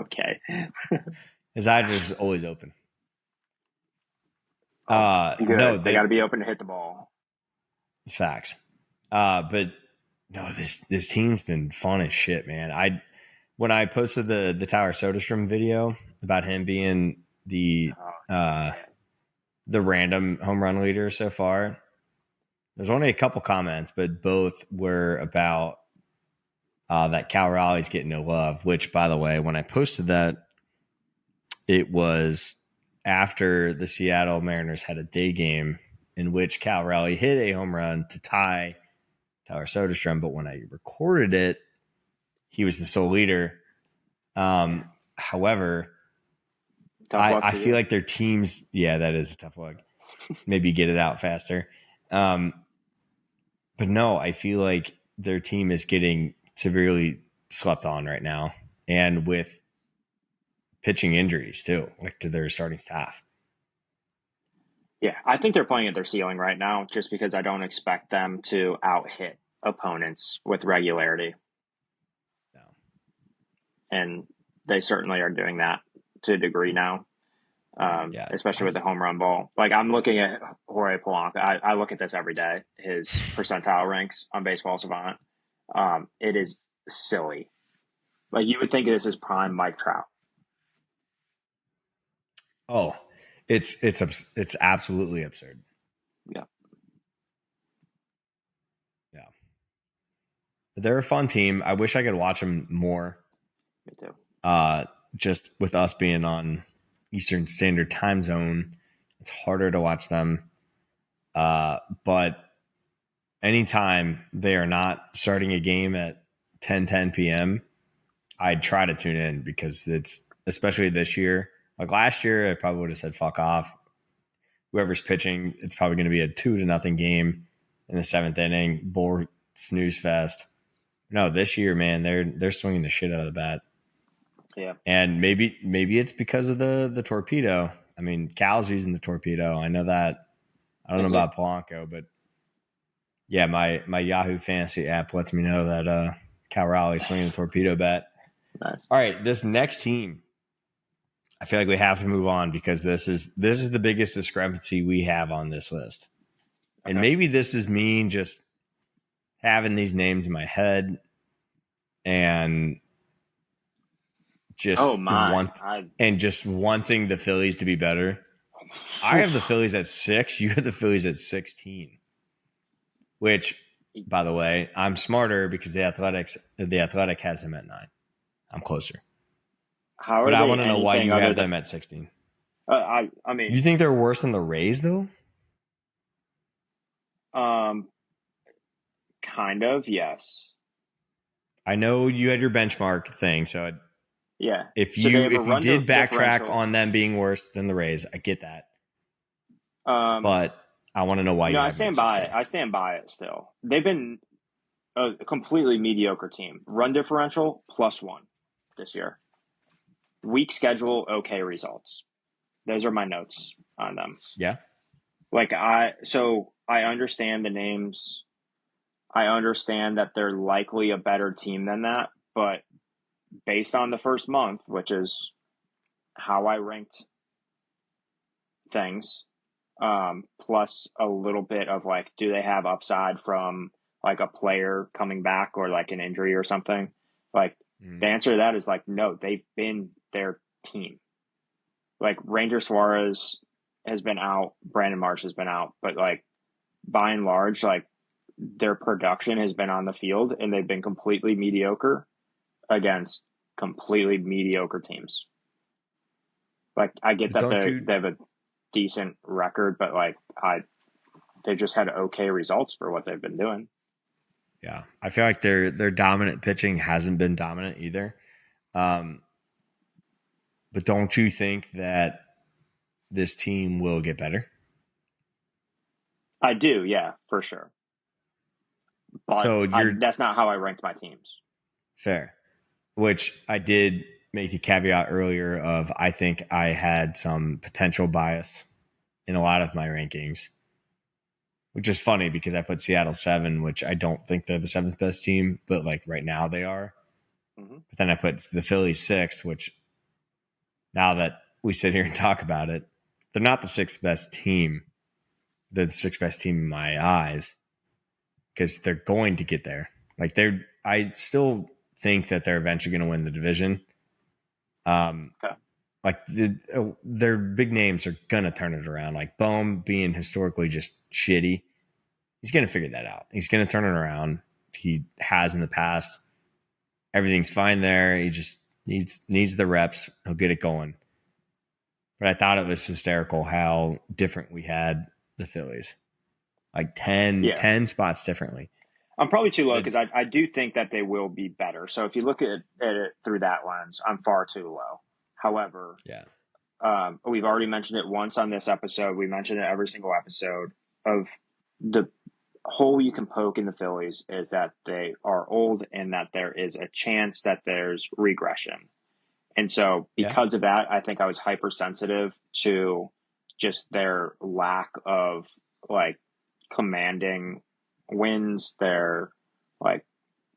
Speaker 2: Okay.
Speaker 1: His eyes are just always open.
Speaker 2: No, they got to be open to hit the ball.
Speaker 1: Facts. But no, this team's been fun as shit, man. When I posted the Tyler Soderstrom video about him being the random home run leader so far, there's only a couple comments, but both were about that Cal Raleigh's getting no love, which, by the way, when I posted that, it was after the Seattle Mariners had a day game in which Cal Raleigh hit a home run to tie Tyler Soderstrom. But when I recorded it, he was the sole leader. However, I feel like their teams, that is a tough look. Maybe get it out faster. But no, I feel like their team is getting severely slept on right now. And with pitching injuries too, like to their starting staff.
Speaker 2: Yeah, I think they're playing at their ceiling right now just because I don't expect them to out-hit opponents with regularity.
Speaker 1: No.
Speaker 2: And they certainly are doing that to a degree now, especially with the home run ball. Like I'm looking at Jorge Polanco. I look at this every day, his percentile ranks on Baseball Savant. It is silly. Like you would think this is prime Mike Trout.
Speaker 1: Oh, it's absolutely absurd.
Speaker 2: Yeah.
Speaker 1: Yeah. They're a fun team. I wish I could watch them more.
Speaker 2: Me too.
Speaker 1: Just with us being on Eastern Standard Time Zone, it's harder to watch them. But anytime they are not starting a game at 10 p.m., I'd try to tune in because it's, especially this year. Like last year, I probably would have said fuck off. Whoever's pitching, it's probably going to be a 2-0 game in the seventh inning. Bull snooze fest. No, this year, man, they're swinging the shit out of the bat.
Speaker 2: Yeah.
Speaker 1: And maybe it's because of the torpedo. I mean, Cal's using the torpedo. I know that. I don't know about Polanco, but yeah, my Yahoo Fantasy app lets me know that Cal Raleigh's swinging the torpedo bat.
Speaker 2: Nice.
Speaker 1: All right, this next team, I feel like we have to move on because this is the biggest discrepancy we have on this list. Okay. And maybe this is me just having these names in my head and just just wanting the Phillies to be better. I have the Phillies at 6. You have the Phillies at 16. Which, by the way, I'm smarter because the Athletic has them at 9. I'm closer. But I want to know why you have them at 16.
Speaker 2: I mean,
Speaker 1: you think they're worse than the Rays, though?
Speaker 2: Kind of, yes.
Speaker 1: I know you had your benchmark thing, so
Speaker 2: yeah.
Speaker 1: If you did backtrack on them being worse than the Rays, I get that. But I want to know why you.
Speaker 2: I stand by it. I stand by it. Still, they've been a completely mediocre team. Run differential +1 this year. Weak schedule, okay results. Those are my notes on them.
Speaker 1: Yeah.
Speaker 2: I understand the names. I understand that they're likely a better team than that, but based on the first month, which is how I ranked things, plus a little bit of do they have upside from a player coming back or an injury or something? The answer to that is no, they've been their team. Ranger Suarez has been out, Brandon Marsh has been out, but by and large, their production has been on the field and they've been completely mediocre against completely mediocre teams. I get that they have a decent record, but they've just had okay results for what they've been doing.
Speaker 1: Yeah, I feel like their dominant pitching hasn't been dominant either. But don't you think that this team will get better?
Speaker 2: I do, yeah, for sure. But that's not how I ranked my teams.
Speaker 1: Fair. Which I did make the caveat earlier of I think I had some potential bias in a lot of my rankings, which is funny because I put Seattle 7, which I don't think they're the 7th best team, but right now they are. Mm-hmm. But then I put the Phillies 6, which now that we sit here and talk about it, they're not the 6th best team. They're the 6th best team in my eyes because they're going to get there. I still think that they're eventually going to win the division. Okay. Their big names are going to turn it around. Bohm being historically just shitty, he's going to figure that out. He's going to turn it around. He has in the past. Everything's fine there. He just needs the reps. He'll get it going. But I thought it was hysterical how different we had the Phillies. 10 spots differently.
Speaker 2: I'm probably too low because I do think that they will be better. So if you look at it through that lens, I'm far too low. However, we've already mentioned it once on this episode. We mentioned it every single episode. Of the hole you can poke in the Phillies is that they are old and that there is a chance that there's regression. And so because of that, I think I was hypersensitive to just their lack of commanding wins. They're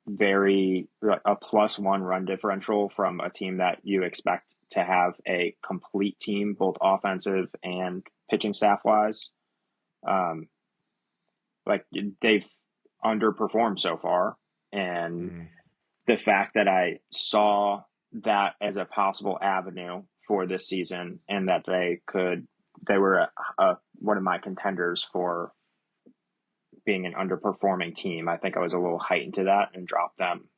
Speaker 2: very a +1 run differential from a team that you expect to have a complete team, both offensive and pitching staff wise. They've underperformed so far. And the fact that I saw that as a possible avenue for this season and that they were one of my contenders for being an underperforming team, I think I was a little heightened to that and dropped them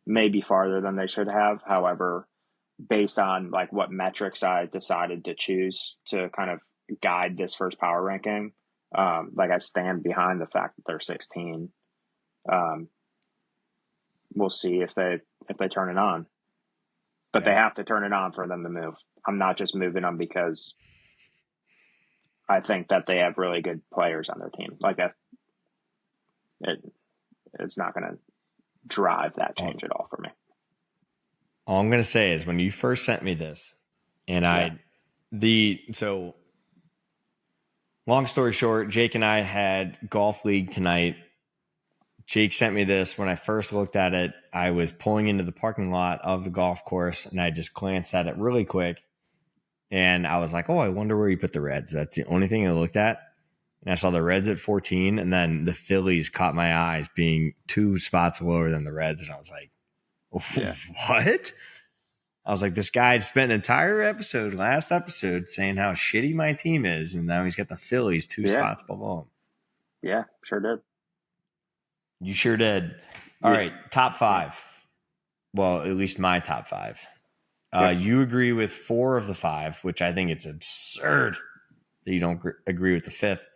Speaker 2: maybe farther than they should have. However, based on what metrics I decided to choose to kind of guide this first power ranking, I stand behind the fact that they're 16. Um, we'll see if they turn it on, but they
Speaker 1: Yeah.
Speaker 2: have to turn it on for them to move. I'm not just moving them because I think that they have really good players on their team. Like that, it, it's not going to drive that
Speaker 1: All,
Speaker 2: change at all for me.
Speaker 1: all I'm gonna say is when you first sent me this, and
Speaker 2: Yeah,
Speaker 1: so long story short, Jake and I had golf league tonight. Jake sent me this. When I first looked at it, I was pulling into the parking lot of the golf course, and I just glanced at it really quick, and I was like, "Oh, I wonder where you put the Reds." That's the only thing I looked at. And I saw the Reds at 14, and then the Phillies caught my eyes being 2 spots lower than the Reds. And I was like,
Speaker 2: yeah,
Speaker 1: what? I was like, this guy spent an entire last episode, saying how shitty my team is. And now he's got the Phillies 2
Speaker 2: yeah,
Speaker 1: spots below him.
Speaker 2: yeah. Sure did.
Speaker 1: You sure did. All
Speaker 2: Yeah,
Speaker 1: right, top
Speaker 2: yeah,
Speaker 1: 5. Well, at least my top 5.
Speaker 2: yep.
Speaker 1: You agree with 4 of the 5, which I think it's absurd that you don't agree with the 5th.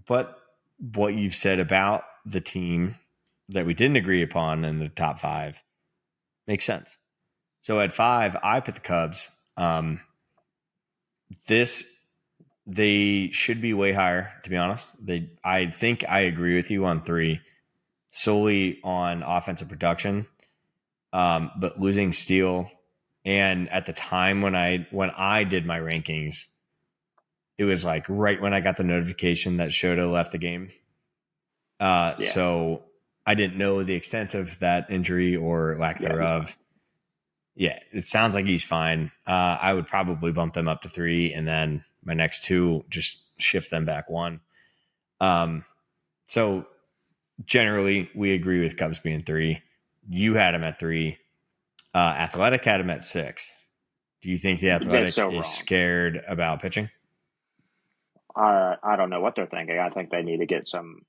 Speaker 1: But what you've said about the team that we didn't agree upon in the top 5 makes sense. So at 5, I put the Cubs. This They should be way higher, to be honest. I think I agree with you on 3, solely on offensive production. But losing Steele, and at the time when I did my rankings, it was like right when I got the notification that Shota left the game.
Speaker 2: Yeah,
Speaker 1: So I didn't know the extent of that injury or lack
Speaker 2: yeah. He's fine.
Speaker 1: thereof. Yeah, it sounds like he's fine. I would probably bump them up to 3, and then my next 2 just shift them back 1. So generally, we agree with Cubs being 3. You had him at 3. Athletic had him at 6. Do you think the
Speaker 2: That's
Speaker 1: Athletic
Speaker 2: so
Speaker 1: is
Speaker 2: wrong.
Speaker 1: scared about pitching?
Speaker 2: I don't know what they're thinking. I think they need to get some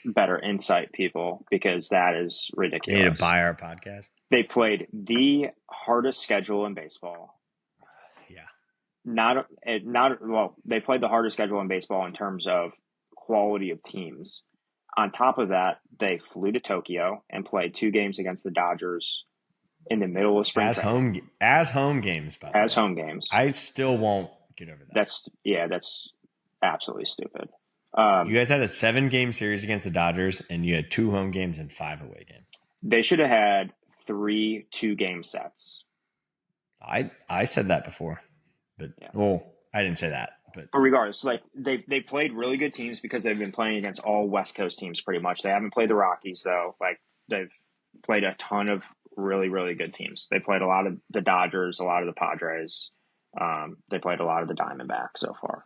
Speaker 2: better insight people because that is
Speaker 1: They need to
Speaker 2: ridiculous.
Speaker 1: buy our podcast.
Speaker 2: They played the hardest schedule in baseball.
Speaker 1: Yeah.
Speaker 2: Not well. They played the hardest schedule in baseball in terms of quality of teams. On top of that, they flew to Tokyo and played 2 games against the Dodgers in the middle of spring training
Speaker 1: As home games, by the
Speaker 2: as
Speaker 1: way.
Speaker 2: home games.
Speaker 1: I still won't get over that.
Speaker 2: That's absolutely stupid.
Speaker 1: You guys had a 7-game series against the Dodgers, and you had 2 home games and 5 away games.
Speaker 2: They should have had 3 2-game sets.
Speaker 1: I said that before, but
Speaker 2: Yeah.
Speaker 1: well, I didn't say that. But
Speaker 2: Regardless, like they played really good teams because they've been playing against all West Coast teams pretty much. They haven't played the Rockies though. Like they've played a ton of really really good teams. They played a lot of the Dodgers, a lot of the Padres. They played a lot of the Diamondbacks so far.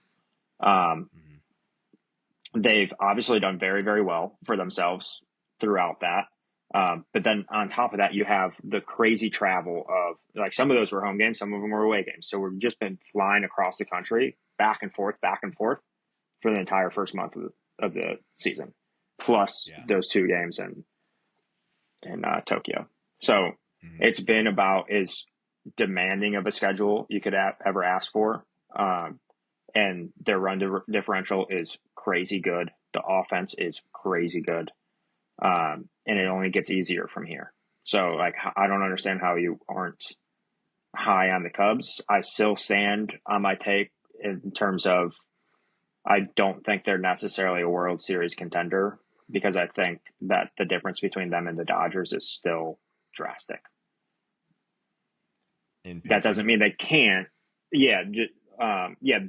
Speaker 2: They've obviously done very very well for themselves throughout that. But then on top of that, you have the crazy travel of like some of those were home games, some of them were away games. So we've just been flying across the country, back and forth for the entire first month of the season, plus
Speaker 1: yeah.
Speaker 2: those 2 games in Tokyo. So it's been about as demanding of a schedule you could ever ask for. And their run differential is crazy good. The offense is crazy good. And it only gets easier from here. So, like, I don't understand how you aren't high on the Cubs. I still stand on my take in terms of I don't think they're necessarily a World Series contender because I think that the difference between them and the Dodgers is still drastic. That doesn't mean they can't. Yeah,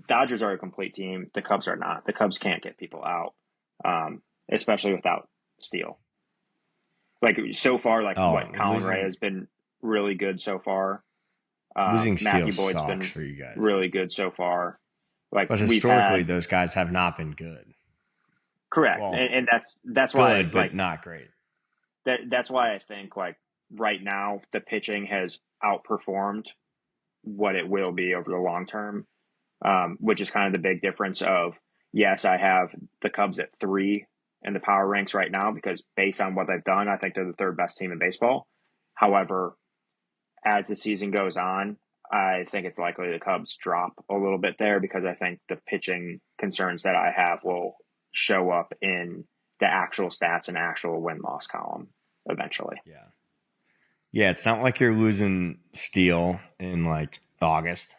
Speaker 2: Dodgers are a complete team. The Cubs are not. The Cubs can't get people out, especially without Steele. Like so far, like
Speaker 1: Oh,
Speaker 2: what Colin Ray has been really good so far.
Speaker 1: losing Steele
Speaker 2: Matthew Boyd's
Speaker 1: sucks
Speaker 2: been
Speaker 1: for you guys.
Speaker 2: really good so far. Like
Speaker 1: But
Speaker 2: we've
Speaker 1: historically,
Speaker 2: had
Speaker 1: those guys have not been good.
Speaker 2: correct,
Speaker 1: Well,
Speaker 2: and that's why
Speaker 1: good, but
Speaker 2: like
Speaker 1: not great.
Speaker 2: that's why I think like right now the pitching has outperformed what it will be over the long term, which is kind of the big difference of yes, I have the Cubs at 3 in the power ranks right now because based on what they've done, I think they're the 3rd best team in baseball. However, as the season goes on, I think it's likely the Cubs drop a little bit there because I think the pitching concerns that I have will show up in the actual stats and actual win-loss column eventually.
Speaker 1: Yeah. Yeah, it's not like you're losing Steele in like August.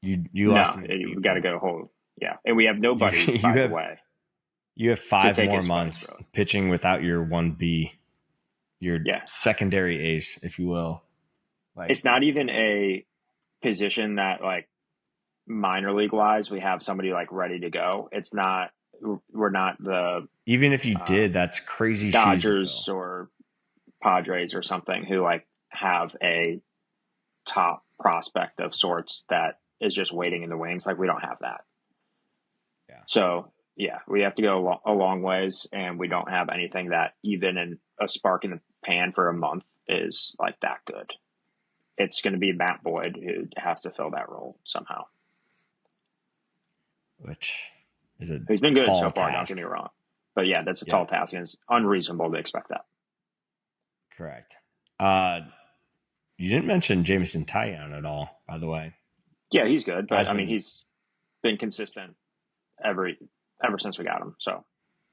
Speaker 1: You lost
Speaker 2: No,
Speaker 1: him in
Speaker 2: we got to
Speaker 1: April.
Speaker 2: go whole. Yeah, and we have nobody,
Speaker 1: You
Speaker 2: by the
Speaker 1: have
Speaker 2: way,
Speaker 1: you have
Speaker 2: to
Speaker 1: 5
Speaker 2: take
Speaker 1: more
Speaker 2: his place,
Speaker 1: months
Speaker 2: really.
Speaker 1: pitching without your 1B, your
Speaker 2: Yeah,
Speaker 1: secondary ace, if you will. Like
Speaker 2: it's not even a position that like minor league wise we have somebody like ready to go. It's not. We're not the
Speaker 1: even if you did, that's crazy shoes to
Speaker 2: Dodgers
Speaker 1: fill.
Speaker 2: or Padres or something who like have a top prospect of sorts that is just waiting in the wings. Like we don't have that.
Speaker 1: Yeah.
Speaker 2: So yeah, we have to go a long ways, and we don't have anything that even in a spark in the pan for a month is like that good. It's going to be Matt Boyd who has to fill that role somehow.
Speaker 1: Which is a
Speaker 2: He's been good so
Speaker 1: tall
Speaker 2: far.
Speaker 1: task.
Speaker 2: Don't get me wrong, but yeah, that's a
Speaker 1: Yeah.
Speaker 2: tall task, and it's unreasonable to expect that.
Speaker 1: Correct. You didn't mention Jameson Taillon at all, by the way.
Speaker 2: Yeah, he's good, but I mean,
Speaker 1: Heisman.
Speaker 2: he's been consistent ever since we got him. So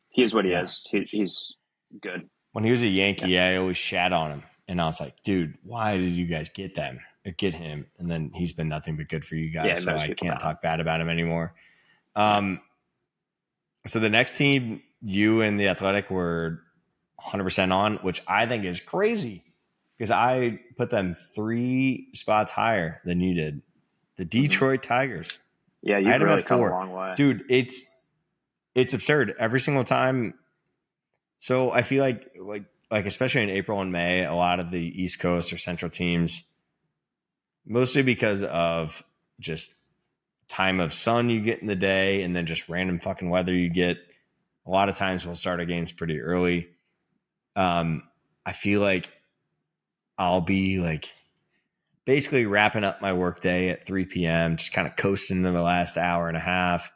Speaker 2: he is what he
Speaker 1: Yeah.
Speaker 2: is. He's good.
Speaker 1: When he was a Yankee, I always shat on him, and I was like, "Dude, why did you guys get them or get him?" And then he's been nothing but good for you guys,
Speaker 2: Yeah,
Speaker 1: so
Speaker 2: most
Speaker 1: I
Speaker 2: people
Speaker 1: can't
Speaker 2: don't.
Speaker 1: talk bad about him anymore. So the next team, you and the Athletic were 100% on, which I think is crazy because I put them 3 spots higher than you did. The Detroit Tigers.
Speaker 2: Yeah,
Speaker 1: I
Speaker 2: you've
Speaker 1: had them
Speaker 2: really
Speaker 1: at
Speaker 2: come a
Speaker 1: 4.
Speaker 2: long way.
Speaker 1: Dude, it's absurd every single time. So I feel like especially in April and May, a lot of the East Coast or Central teams, mostly because of just time of sun you get in the day and then just random fucking weather you get. A lot of times we'll start our games pretty early. I feel like I'll be like basically wrapping up my workday at 3 p.m., just kind of coasting into the last hour and a half.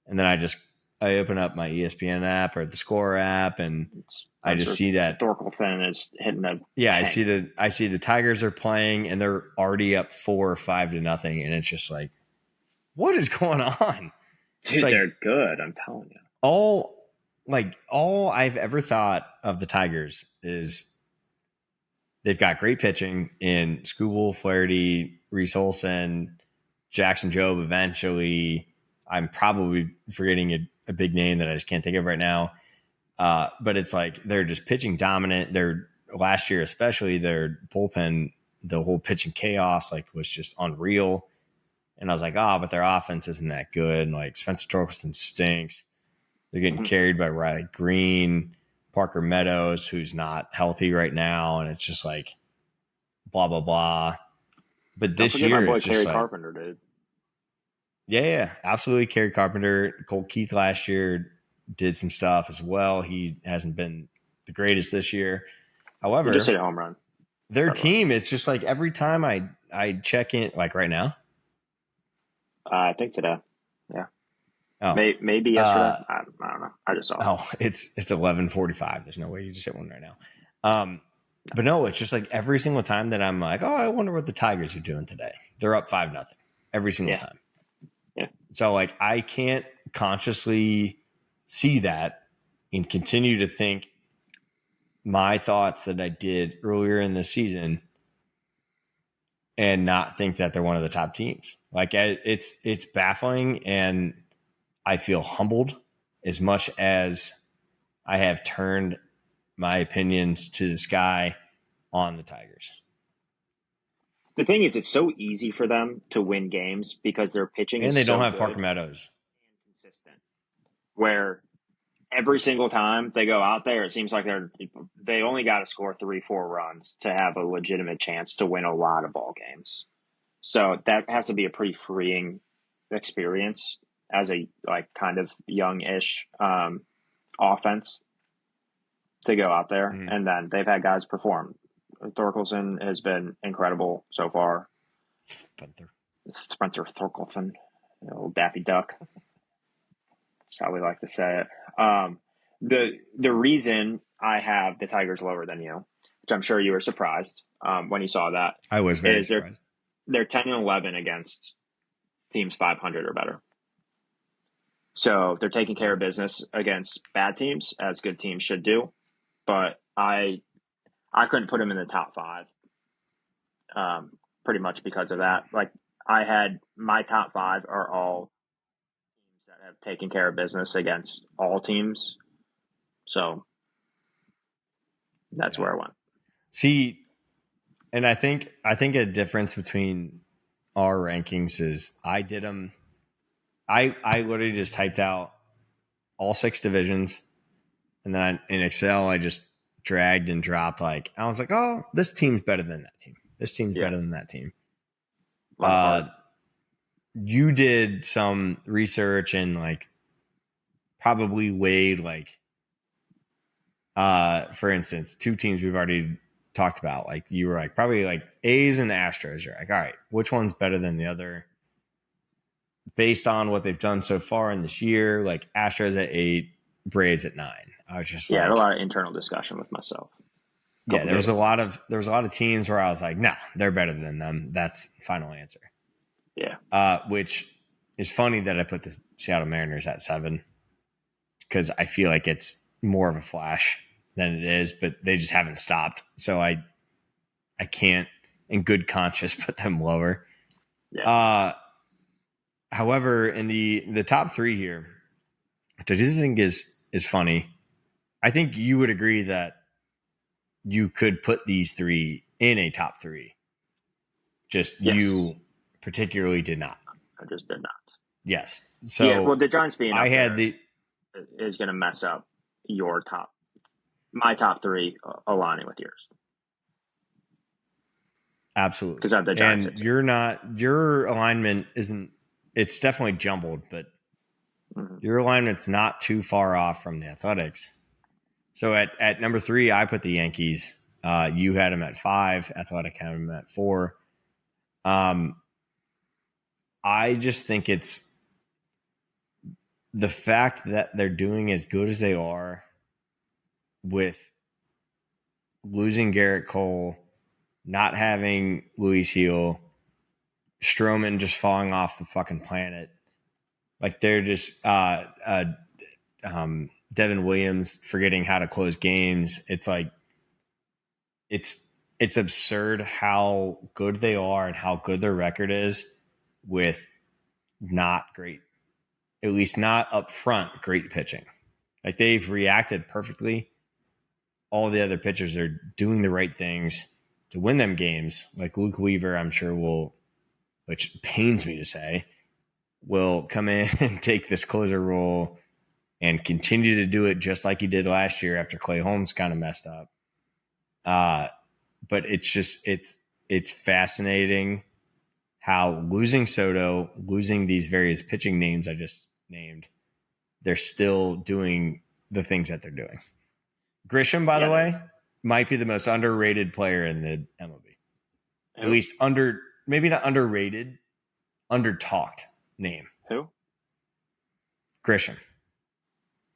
Speaker 1: And then I open up my ESPN app or the Score app, and I just see that
Speaker 2: Thorkelson is hitting a
Speaker 1: yeah,
Speaker 2: tank.
Speaker 1: I see the Tigers are playing and they're already up 4 or 5 to nothing, and it's just like, what is going on?
Speaker 2: Dude,
Speaker 1: like,
Speaker 2: they're good. I'm telling you.
Speaker 1: All I've ever thought of the Tigers is they've got great pitching in Skubal, Flaherty, Reese Olson, Jackson Jobe. Eventually, I'm probably forgetting a big name that I just can't think of right now. But it's like they're just pitching dominant. They're last year, especially their bullpen, the whole pitching chaos was just unreal. And I was like, but their offense isn't that good. And like Spencer Torkelson stinks. They're getting carried by Riley Green, Parker Meadows, who's not healthy right now. And it's just like blah, blah, blah. But this
Speaker 2: Don't forget
Speaker 1: year,
Speaker 2: my boy
Speaker 1: it's just
Speaker 2: Kerry
Speaker 1: like,
Speaker 2: Carpenter, dude.
Speaker 1: yeah, absolutely. Kerry Carpenter, Cole Keith last year did some stuff as well. He hasn't been the greatest this year. However,
Speaker 2: He just hit a home run.
Speaker 1: their team, it's just like every time I check in, like right now.
Speaker 2: I think today. Yeah.
Speaker 1: Oh,
Speaker 2: maybe yesterday. I don't know. I just saw it.
Speaker 1: Oh, it's 11:45. There's no way you just hit one right now. But no, it's just like every single time that I'm like, I wonder what the Tigers are doing today. They're up 5-0 every single time.
Speaker 2: Yeah.
Speaker 1: So like I can't consciously see that and continue to think my thoughts that I did earlier in the season and not think that they're one of the top teams. Like it's baffling, and I feel humbled as much as I have turned my opinions to the sky on the Tigers.
Speaker 2: The thing is, it's so easy for them to win games because their pitching
Speaker 1: And
Speaker 2: is
Speaker 1: they don't
Speaker 2: so
Speaker 1: have
Speaker 2: good
Speaker 1: Parker Meadows.
Speaker 2: and consistent. Where every single time they go out there, it seems like they only got to score 3-4 runs to have a legitimate chance to win a lot of ball games. So that has to be a pretty freeing experience as a kind of young-ish offense to go out there.
Speaker 1: Mm-hmm.
Speaker 2: And then they've had guys perform. Thorkelson has been incredible so far. Spencer Thorkelson, old Daffy Duck. That's how we like to say it. The reason I have the Tigers lower than you, which I'm sure you were surprised when you saw that,
Speaker 1: I was very surprised.
Speaker 2: They're 10-11 against teams 500 or better. So they're taking care
Speaker 1: Yeah.
Speaker 2: of business against bad teams, as good teams should do. But I couldn't put them in the top five, pretty much because of
Speaker 1: Yeah.
Speaker 2: that. Like I had my top five are all teams that have taken care of business against all teams. So that's
Speaker 1: Yeah.
Speaker 2: where I went.
Speaker 1: See, and I think a difference between our rankings is I did them. I literally just typed out all six divisions, and then in Excel I just dragged and dropped. Like I was like, oh, this team's better than that team. This team's
Speaker 2: Yeah,
Speaker 1: better than that team.
Speaker 2: a lot of heart.
Speaker 1: You did some research and like probably weighed like for instance, two teams we've already talked about. Like you were like probably like A's and Astros. You're like, all right, which one's better than the other? Based on what they've done so far in this year, like Astros at 8, Braves at 9. I was just
Speaker 2: Yeah, I had a
Speaker 1: like,
Speaker 2: lot of internal discussion with myself a
Speaker 1: yeah,
Speaker 2: couple days.
Speaker 1: there was a lot of teams where I was like, no, they're better than them. That's the final answer.
Speaker 2: Yeah,
Speaker 1: Which is funny that I put the Seattle Mariners at 7 because I feel like it's more of a flash than it is, but they just haven't stopped. So I can't in good conscience put them lower.
Speaker 2: yeah,
Speaker 1: However, in the top 3 here, which I do think is funny, I think you would agree that you could put these 3 in a top 3. Just
Speaker 2: yes.
Speaker 1: you particularly did not.
Speaker 2: I just did not.
Speaker 1: Yes.
Speaker 2: Yeah, well,
Speaker 1: So
Speaker 2: the Giants being
Speaker 1: I
Speaker 2: up
Speaker 1: had
Speaker 2: there
Speaker 1: the
Speaker 2: is going to mess up my top three aligning with yours because
Speaker 1: absolutely.
Speaker 2: I have the Giants at
Speaker 1: And
Speaker 2: two.
Speaker 1: your alignment isn't it's definitely jumbled, but
Speaker 2: Mm-hmm.
Speaker 1: your alignment's not too far off from the Athletics. So at number 3, I put the Yankees. You had them at 5. Athletic had them at 4. Um, I just think it's the fact that they're doing as good as they are with losing Garrett Cole, not having Luis Heel, Stroman just falling off the fucking planet. Like they're just Devin Williams forgetting how to close games. It's like it's it's absurd how good they are and how good their record is with not great, at least not up front, great pitching. Like they've reacted perfectly. All the other pitchers are doing the right things to win them games. Like Luke Weaver, I'm sure will, which pains me to say, will come in and take this closer role and continue to do it just like he did last year after Clay Holmes kind of messed up. But it's fascinating how losing Soto, losing these various pitching names I just named, they're still doing the things that they're doing. Grisham, by the
Speaker 2: Yeah,
Speaker 1: way, might be the most underrated player in the MLB. At
Speaker 2: who?
Speaker 1: least maybe not underrated, under talked name.
Speaker 2: Who?
Speaker 1: Grisham.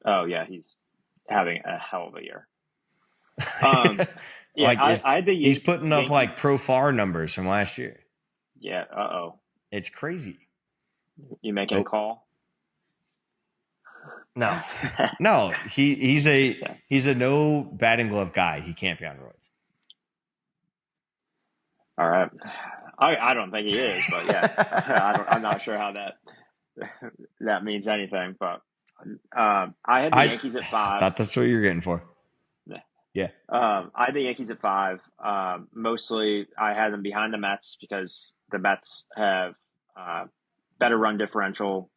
Speaker 2: Oh yeah, he's having a hell of a year. Yeah,
Speaker 1: Like
Speaker 2: I had the
Speaker 1: he's putting up
Speaker 2: Yankees.
Speaker 1: like pro far numbers from last year.
Speaker 2: Yeah. Oh.
Speaker 1: It's crazy.
Speaker 2: You making a
Speaker 1: Oh
Speaker 2: call?
Speaker 1: no, no. He's
Speaker 2: Yeah.
Speaker 1: a no batting glove guy. He can't be on roids.
Speaker 2: All right. I don't think he is, but yeah, I'm not sure how that means anything. But I had the
Speaker 1: I
Speaker 2: Yankees at 5.
Speaker 1: thought that's what you were getting for. Yeah.
Speaker 2: I had the Yankees at 5. Mostly, I had them behind the Mets because the Mets have better run differential,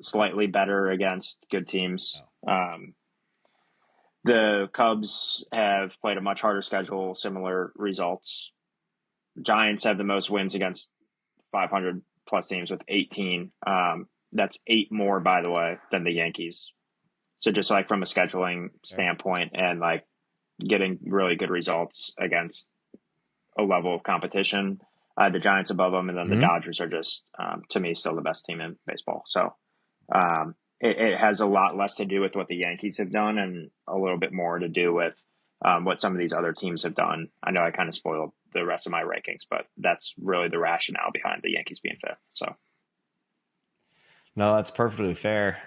Speaker 2: slightly better against good teams. The Cubs have played a much harder schedule, similar results. Giants have the most wins against 500 plus teams with 18. That's 8 more, by the way, than the Yankees. So just like from a scheduling standpoint and like getting really good results against a level of competition, the Giants above them, and then the Dodgers are just to me still the best team in baseball. So it has a lot less to do with what the Yankees have done and a little bit more to do with what some of these other teams have done. I know I kind of spoiled the rest of my rankings, but that's really the rationale behind the Yankees being fifth. So
Speaker 1: No, that's perfectly fair.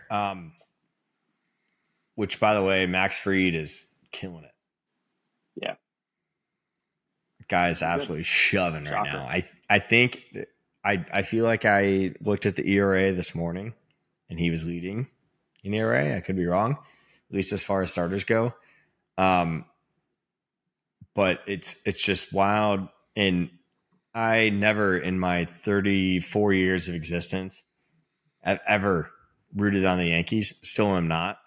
Speaker 1: Which, by the way, Max Fried is killing it.
Speaker 2: Yeah,
Speaker 1: Guy's
Speaker 2: he's good.
Speaker 1: absolutely shoving right
Speaker 2: Shocker.
Speaker 1: now. I think I feel like I looked at the ERA this morning, and he was leading in ERA. I could be wrong, at least as far as starters go. But it's just wild, and I never in my 34 years of existence have ever rooted on the Yankees. Still am not,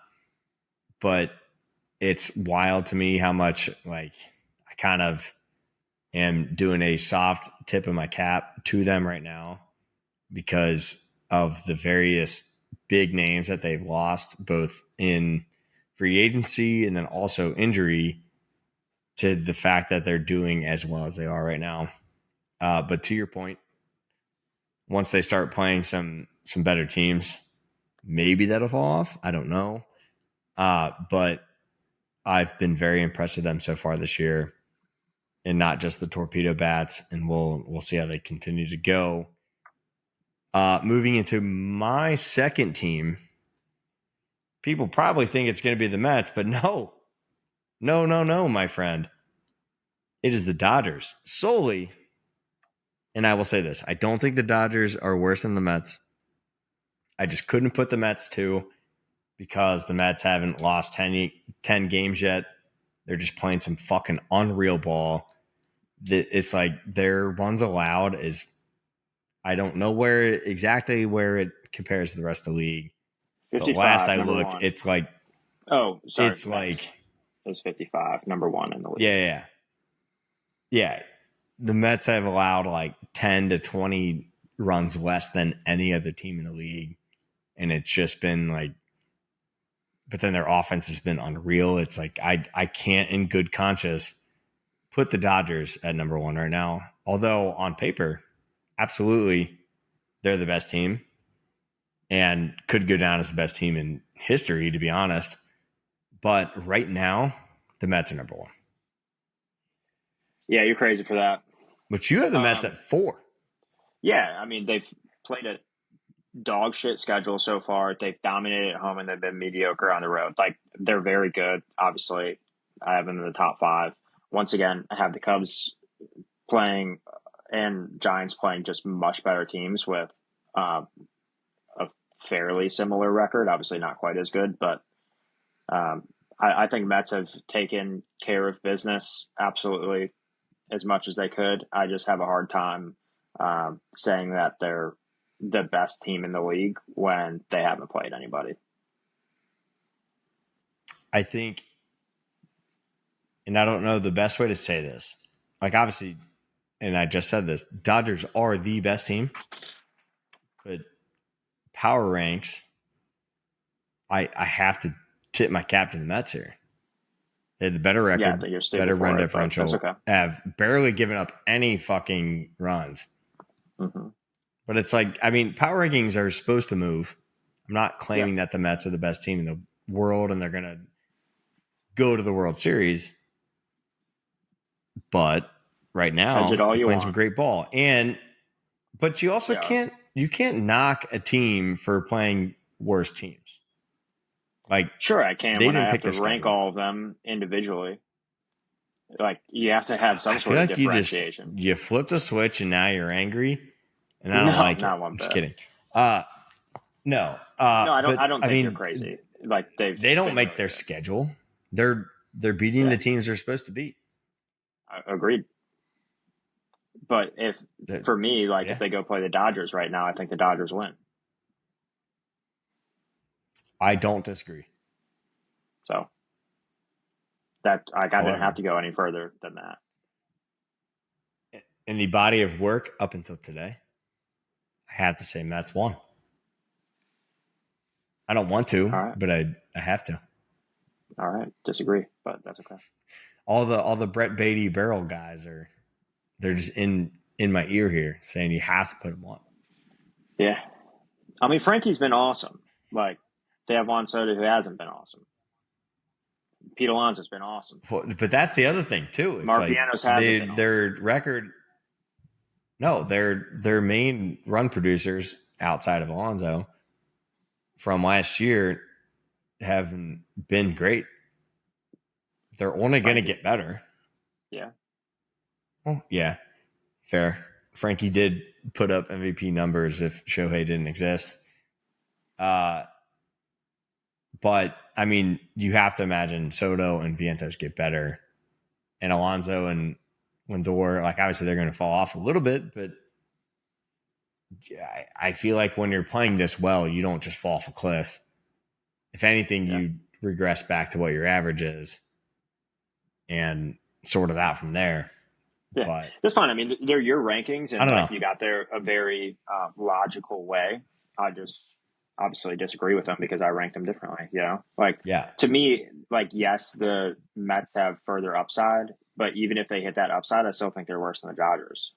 Speaker 1: but it's wild to me how much like I kind of am doing a soft tip of my cap to them right now because of the various big names that they've lost, both in free agency and then also injury, to the fact that they're doing as well as they are right now. But to your point, once they start playing some better teams, maybe that'll fall off. I don't know. But I've been very impressed with them so far this year, and not just the torpedo bats. And we'll see how they continue to go. Moving into my second team, people probably think it's going to be the Mets, but no, my friend. It is the Dodgers solely. And I will say this: I don't think the Dodgers are worse than the Mets. I just couldn't put the Mets to because the Mets haven't lost 10 games yet. They're just playing some fucking unreal ball. It's like their runs allowed is, I don't know exactly where it compares to the rest of the league. But last
Speaker 2: 55,
Speaker 1: I
Speaker 2: number
Speaker 1: looked,
Speaker 2: one.
Speaker 1: it's like
Speaker 2: Oh, sorry,
Speaker 1: it's
Speaker 2: Mets
Speaker 1: like
Speaker 2: is 55, number one in the league.
Speaker 1: yeah. The Mets have allowed like 10 to 20 runs less than any other team in the league, and it's just been like. But then their offense has been unreal. It's like I can't in good conscience put the Dodgers at number one right now. Although on paper, absolutely, they're the best team and could go down as the best team in history, to be honest. But right now, the Mets are number one.
Speaker 2: Yeah, you're crazy for that.
Speaker 1: But you have the Mets at 4.
Speaker 2: Yeah, I mean, they've played a dog shit schedule so far. They've dominated at home and they've been mediocre on the road. Like, they're very good. Obviously, I have them in the top five. Once again, I have the Cubs playing and Giants playing just much better teams with uh, a fairly similar record. Obviously, not quite as good, but um, I think Mets have taken care of business absolutely as much as they could. I just have a hard time saying that they're the best team in the league when they haven't played anybody.
Speaker 1: I think, and I don't know the best way to say this. Like, obviously, and I just said this, Dodgers are the best team, but power ranks, I have to tip my cap to the Mets here. They had the better
Speaker 2: Yeah, I
Speaker 1: record,
Speaker 2: think you're
Speaker 1: better
Speaker 2: stupid
Speaker 1: run
Speaker 2: for it, but that's
Speaker 1: differential,
Speaker 2: okay.
Speaker 1: have barely given up any fucking runs.
Speaker 2: Mm-hmm.
Speaker 1: But it's like, I mean, power rankings are supposed to move. I'm not
Speaker 2: Yeah,
Speaker 1: claiming that the Mets are the best team in the world and they're going to go to the World Series. But right
Speaker 2: hedge it
Speaker 1: now,
Speaker 2: all
Speaker 1: they're
Speaker 2: you
Speaker 1: playing some
Speaker 2: want.
Speaker 1: great ball. But you also
Speaker 2: Yeah,
Speaker 1: can't knock a team for playing worse teams. Like,
Speaker 2: sure, I can
Speaker 1: they
Speaker 2: when I
Speaker 1: didn't
Speaker 2: have
Speaker 1: pick
Speaker 2: to
Speaker 1: their
Speaker 2: rank
Speaker 1: schedule.
Speaker 2: all of them individually. Like, you have to have
Speaker 1: I
Speaker 2: some
Speaker 1: feel
Speaker 2: sort of
Speaker 1: like
Speaker 2: differentiation.
Speaker 1: you flipped a switch and now you're angry, and I don't
Speaker 2: No,
Speaker 1: like it.
Speaker 2: not one
Speaker 1: I'm just
Speaker 2: bit.
Speaker 1: kidding. No.
Speaker 2: No, I don't.
Speaker 1: But
Speaker 2: I don't
Speaker 1: I
Speaker 2: think you're
Speaker 1: mean,
Speaker 2: crazy. Like, they've
Speaker 1: they don't
Speaker 2: been
Speaker 1: make
Speaker 2: really
Speaker 1: their
Speaker 2: good.
Speaker 1: schedule. They're beating
Speaker 2: Yeah,
Speaker 1: the teams they're supposed to beat.
Speaker 2: agreed. But if
Speaker 1: That-
Speaker 2: for me, like, if
Speaker 1: Yeah,
Speaker 2: they go play the Dodgers right now, I think the Dodgers win.
Speaker 1: I don't disagree.
Speaker 2: So that, like, I didn't have
Speaker 1: However,
Speaker 2: to go any further than that.
Speaker 1: in the body of work up until today, I have to say Mets won. I don't want to,
Speaker 2: All right,
Speaker 1: but I have to.
Speaker 2: all right, disagree, but that's okay.
Speaker 1: All the Brett Beatty barrel guys they're just in my ear here saying you have to put them on.
Speaker 2: Yeah, I mean, Frankie's been awesome. Like, they have Juan Soto who hasn't been awesome. Pete Alonso's been awesome.
Speaker 1: But that's the other thing too. It's
Speaker 2: Mark
Speaker 1: like
Speaker 2: Vientos hasn't been awesome.
Speaker 1: their record. No, their main run producers outside of Alonso from last year haven't been great. They're only going to get better.
Speaker 2: Yeah.
Speaker 1: Well, yeah, fair. Frankie did put up MVP numbers if Shohei didn't exist. But I mean, you have to imagine Soto and Vientos get better, and Alonso and Lindor, like obviously they're going to fall off a little bit, but I feel like when you're playing this well, you don't just fall off a cliff. If anything, you regress back to what your average is and sort it out from there.
Speaker 2: Yeah,
Speaker 1: but
Speaker 2: that's fine. I mean, they're your rankings, and
Speaker 1: I don't
Speaker 2: like
Speaker 1: know.
Speaker 2: you got there a very logical way. I just obviously disagree with them because I rank them differently. You know, like
Speaker 1: Yeah.
Speaker 2: to me, like yes, the Mets have further upside, but even if they hit that upside, I still think they're worse than the Dodgers.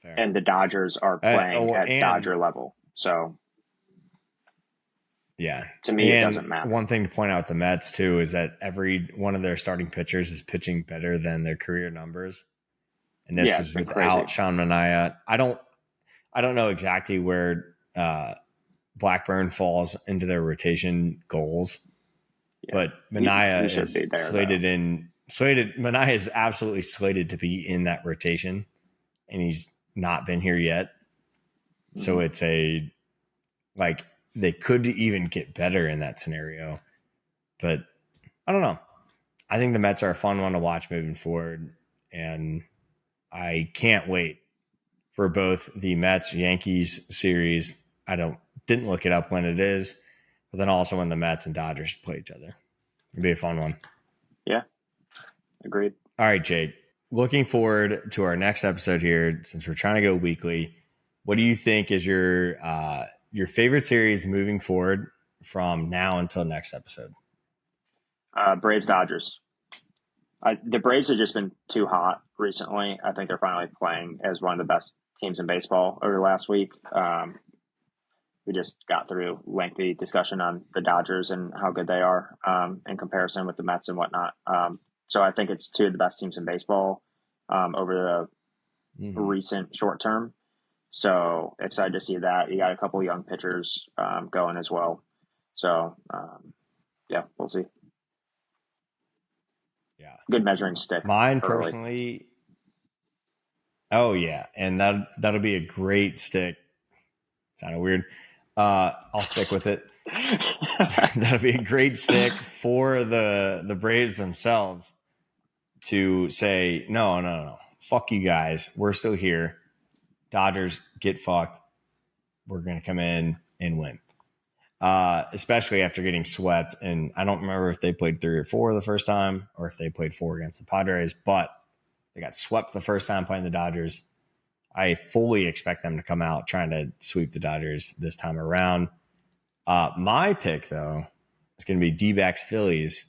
Speaker 1: Fair.
Speaker 2: And the Dodgers are playing at Dodger level, so
Speaker 1: yeah.
Speaker 2: To me, it doesn't matter.
Speaker 1: One thing to point out with the Mets too is that every one of their starting pitchers is pitching better than their career numbers, and this is without crazy. Sean Manaea. I don't know exactly where Blackburn falls into their rotation goals, but Manaea is slated in. Manaea is absolutely slated to be in that rotation, and he's not been here yet. Mm-hmm. So it's they could even get better in that scenario. But I don't know. I think the Mets are a fun one to watch moving forward. And I can't wait for both the Mets-Yankees series. Didn't look it up when it is, but then also when the Mets and Dodgers play each other. It'll be a fun one.
Speaker 2: Yeah. Agreed.
Speaker 1: All right, Jake. Looking forward to our next episode here, since we're trying to go weekly. What do you think is your favorite series moving forward from now until next episode?
Speaker 2: Braves Dodgers. The Braves have just been too hot recently. I think they're finally playing as one of the best teams in baseball over the last week. We just got through lengthy discussion on the Dodgers and how good they are in comparison with the Mets and whatnot. So I think it's two of the best teams in baseball over the recent short term. So excited to see that. You got a couple of young pitchers going as well. So, yeah, we'll see.
Speaker 1: Yeah.
Speaker 2: Good measuring stick.
Speaker 1: Mine personally. Oh, yeah. And that'll be a great stick. Sounded weird. I'll stick with it. That'll be a great stick for the Braves themselves to say, no. Fuck you guys. We're still here. Dodgers, get fucked. We're going to come in and win. Especially after getting swept. And I don't remember if they played 3 or 4 the first time or if they played 4 against the Padres, but they got swept the first time playing the Dodgers. I fully expect them to come out trying to sweep the Dodgers this time around. My pick, though, is going to be D-backs Phillies.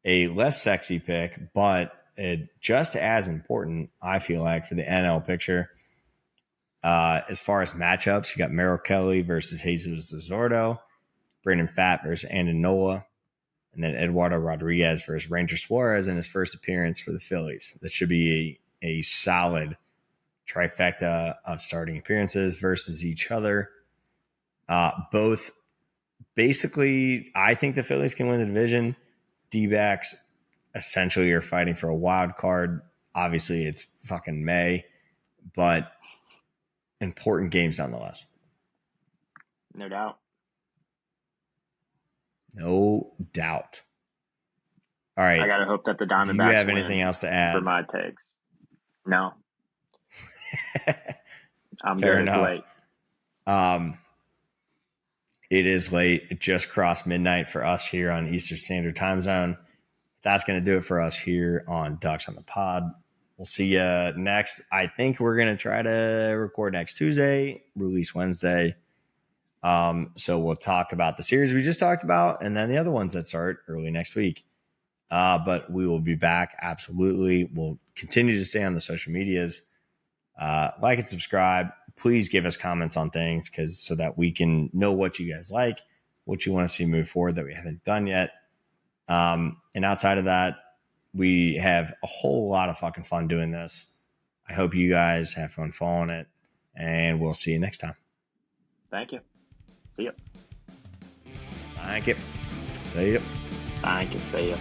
Speaker 1: A less sexy pick, but just as important, I feel like, for the NL picture. As far as matchups, you got Merrill Kelly versus Jesus Luzardo, Brandon Pfaadt versus Andon Nola, and then Eduardo Rodriguez versus Ranger Suarez in his first appearance for the Phillies. That should be a solid trifecta of starting appearances versus each other. Both basically, I think the Phillies can win the division. D-backs essentially are fighting for a wild card. Obviously, it's fucking May, but important games nonetheless.
Speaker 2: No doubt.
Speaker 1: No doubt. All right.
Speaker 2: I gotta hope that the Diamondbacks.
Speaker 1: Do you have anything else to add
Speaker 2: for my takes? No. I'm
Speaker 1: Fair
Speaker 2: good.
Speaker 1: enough.
Speaker 2: It's late.
Speaker 1: It is late. It just crossed midnight for us here on Eastern Standard Time Zone. That's going to do it for us here on Ducks on the Pod. We'll see you next. I think we're going to try to record next Tuesday, release Wednesday. So we'll talk about the series we just talked about and then the other ones that start early next week. But we will be back. Absolutely. We'll continue to stay on the social medias. Like and subscribe. Please give us comments on things so that we can know what you guys like, what you want to see move forward that we haven't done yet. And outside of that, we have a whole lot of fucking fun doing this. I hope you guys have fun following it, and we'll see you next time.
Speaker 2: Thank you. See ya.
Speaker 1: Thank you. See you.
Speaker 2: Thank you. See ya.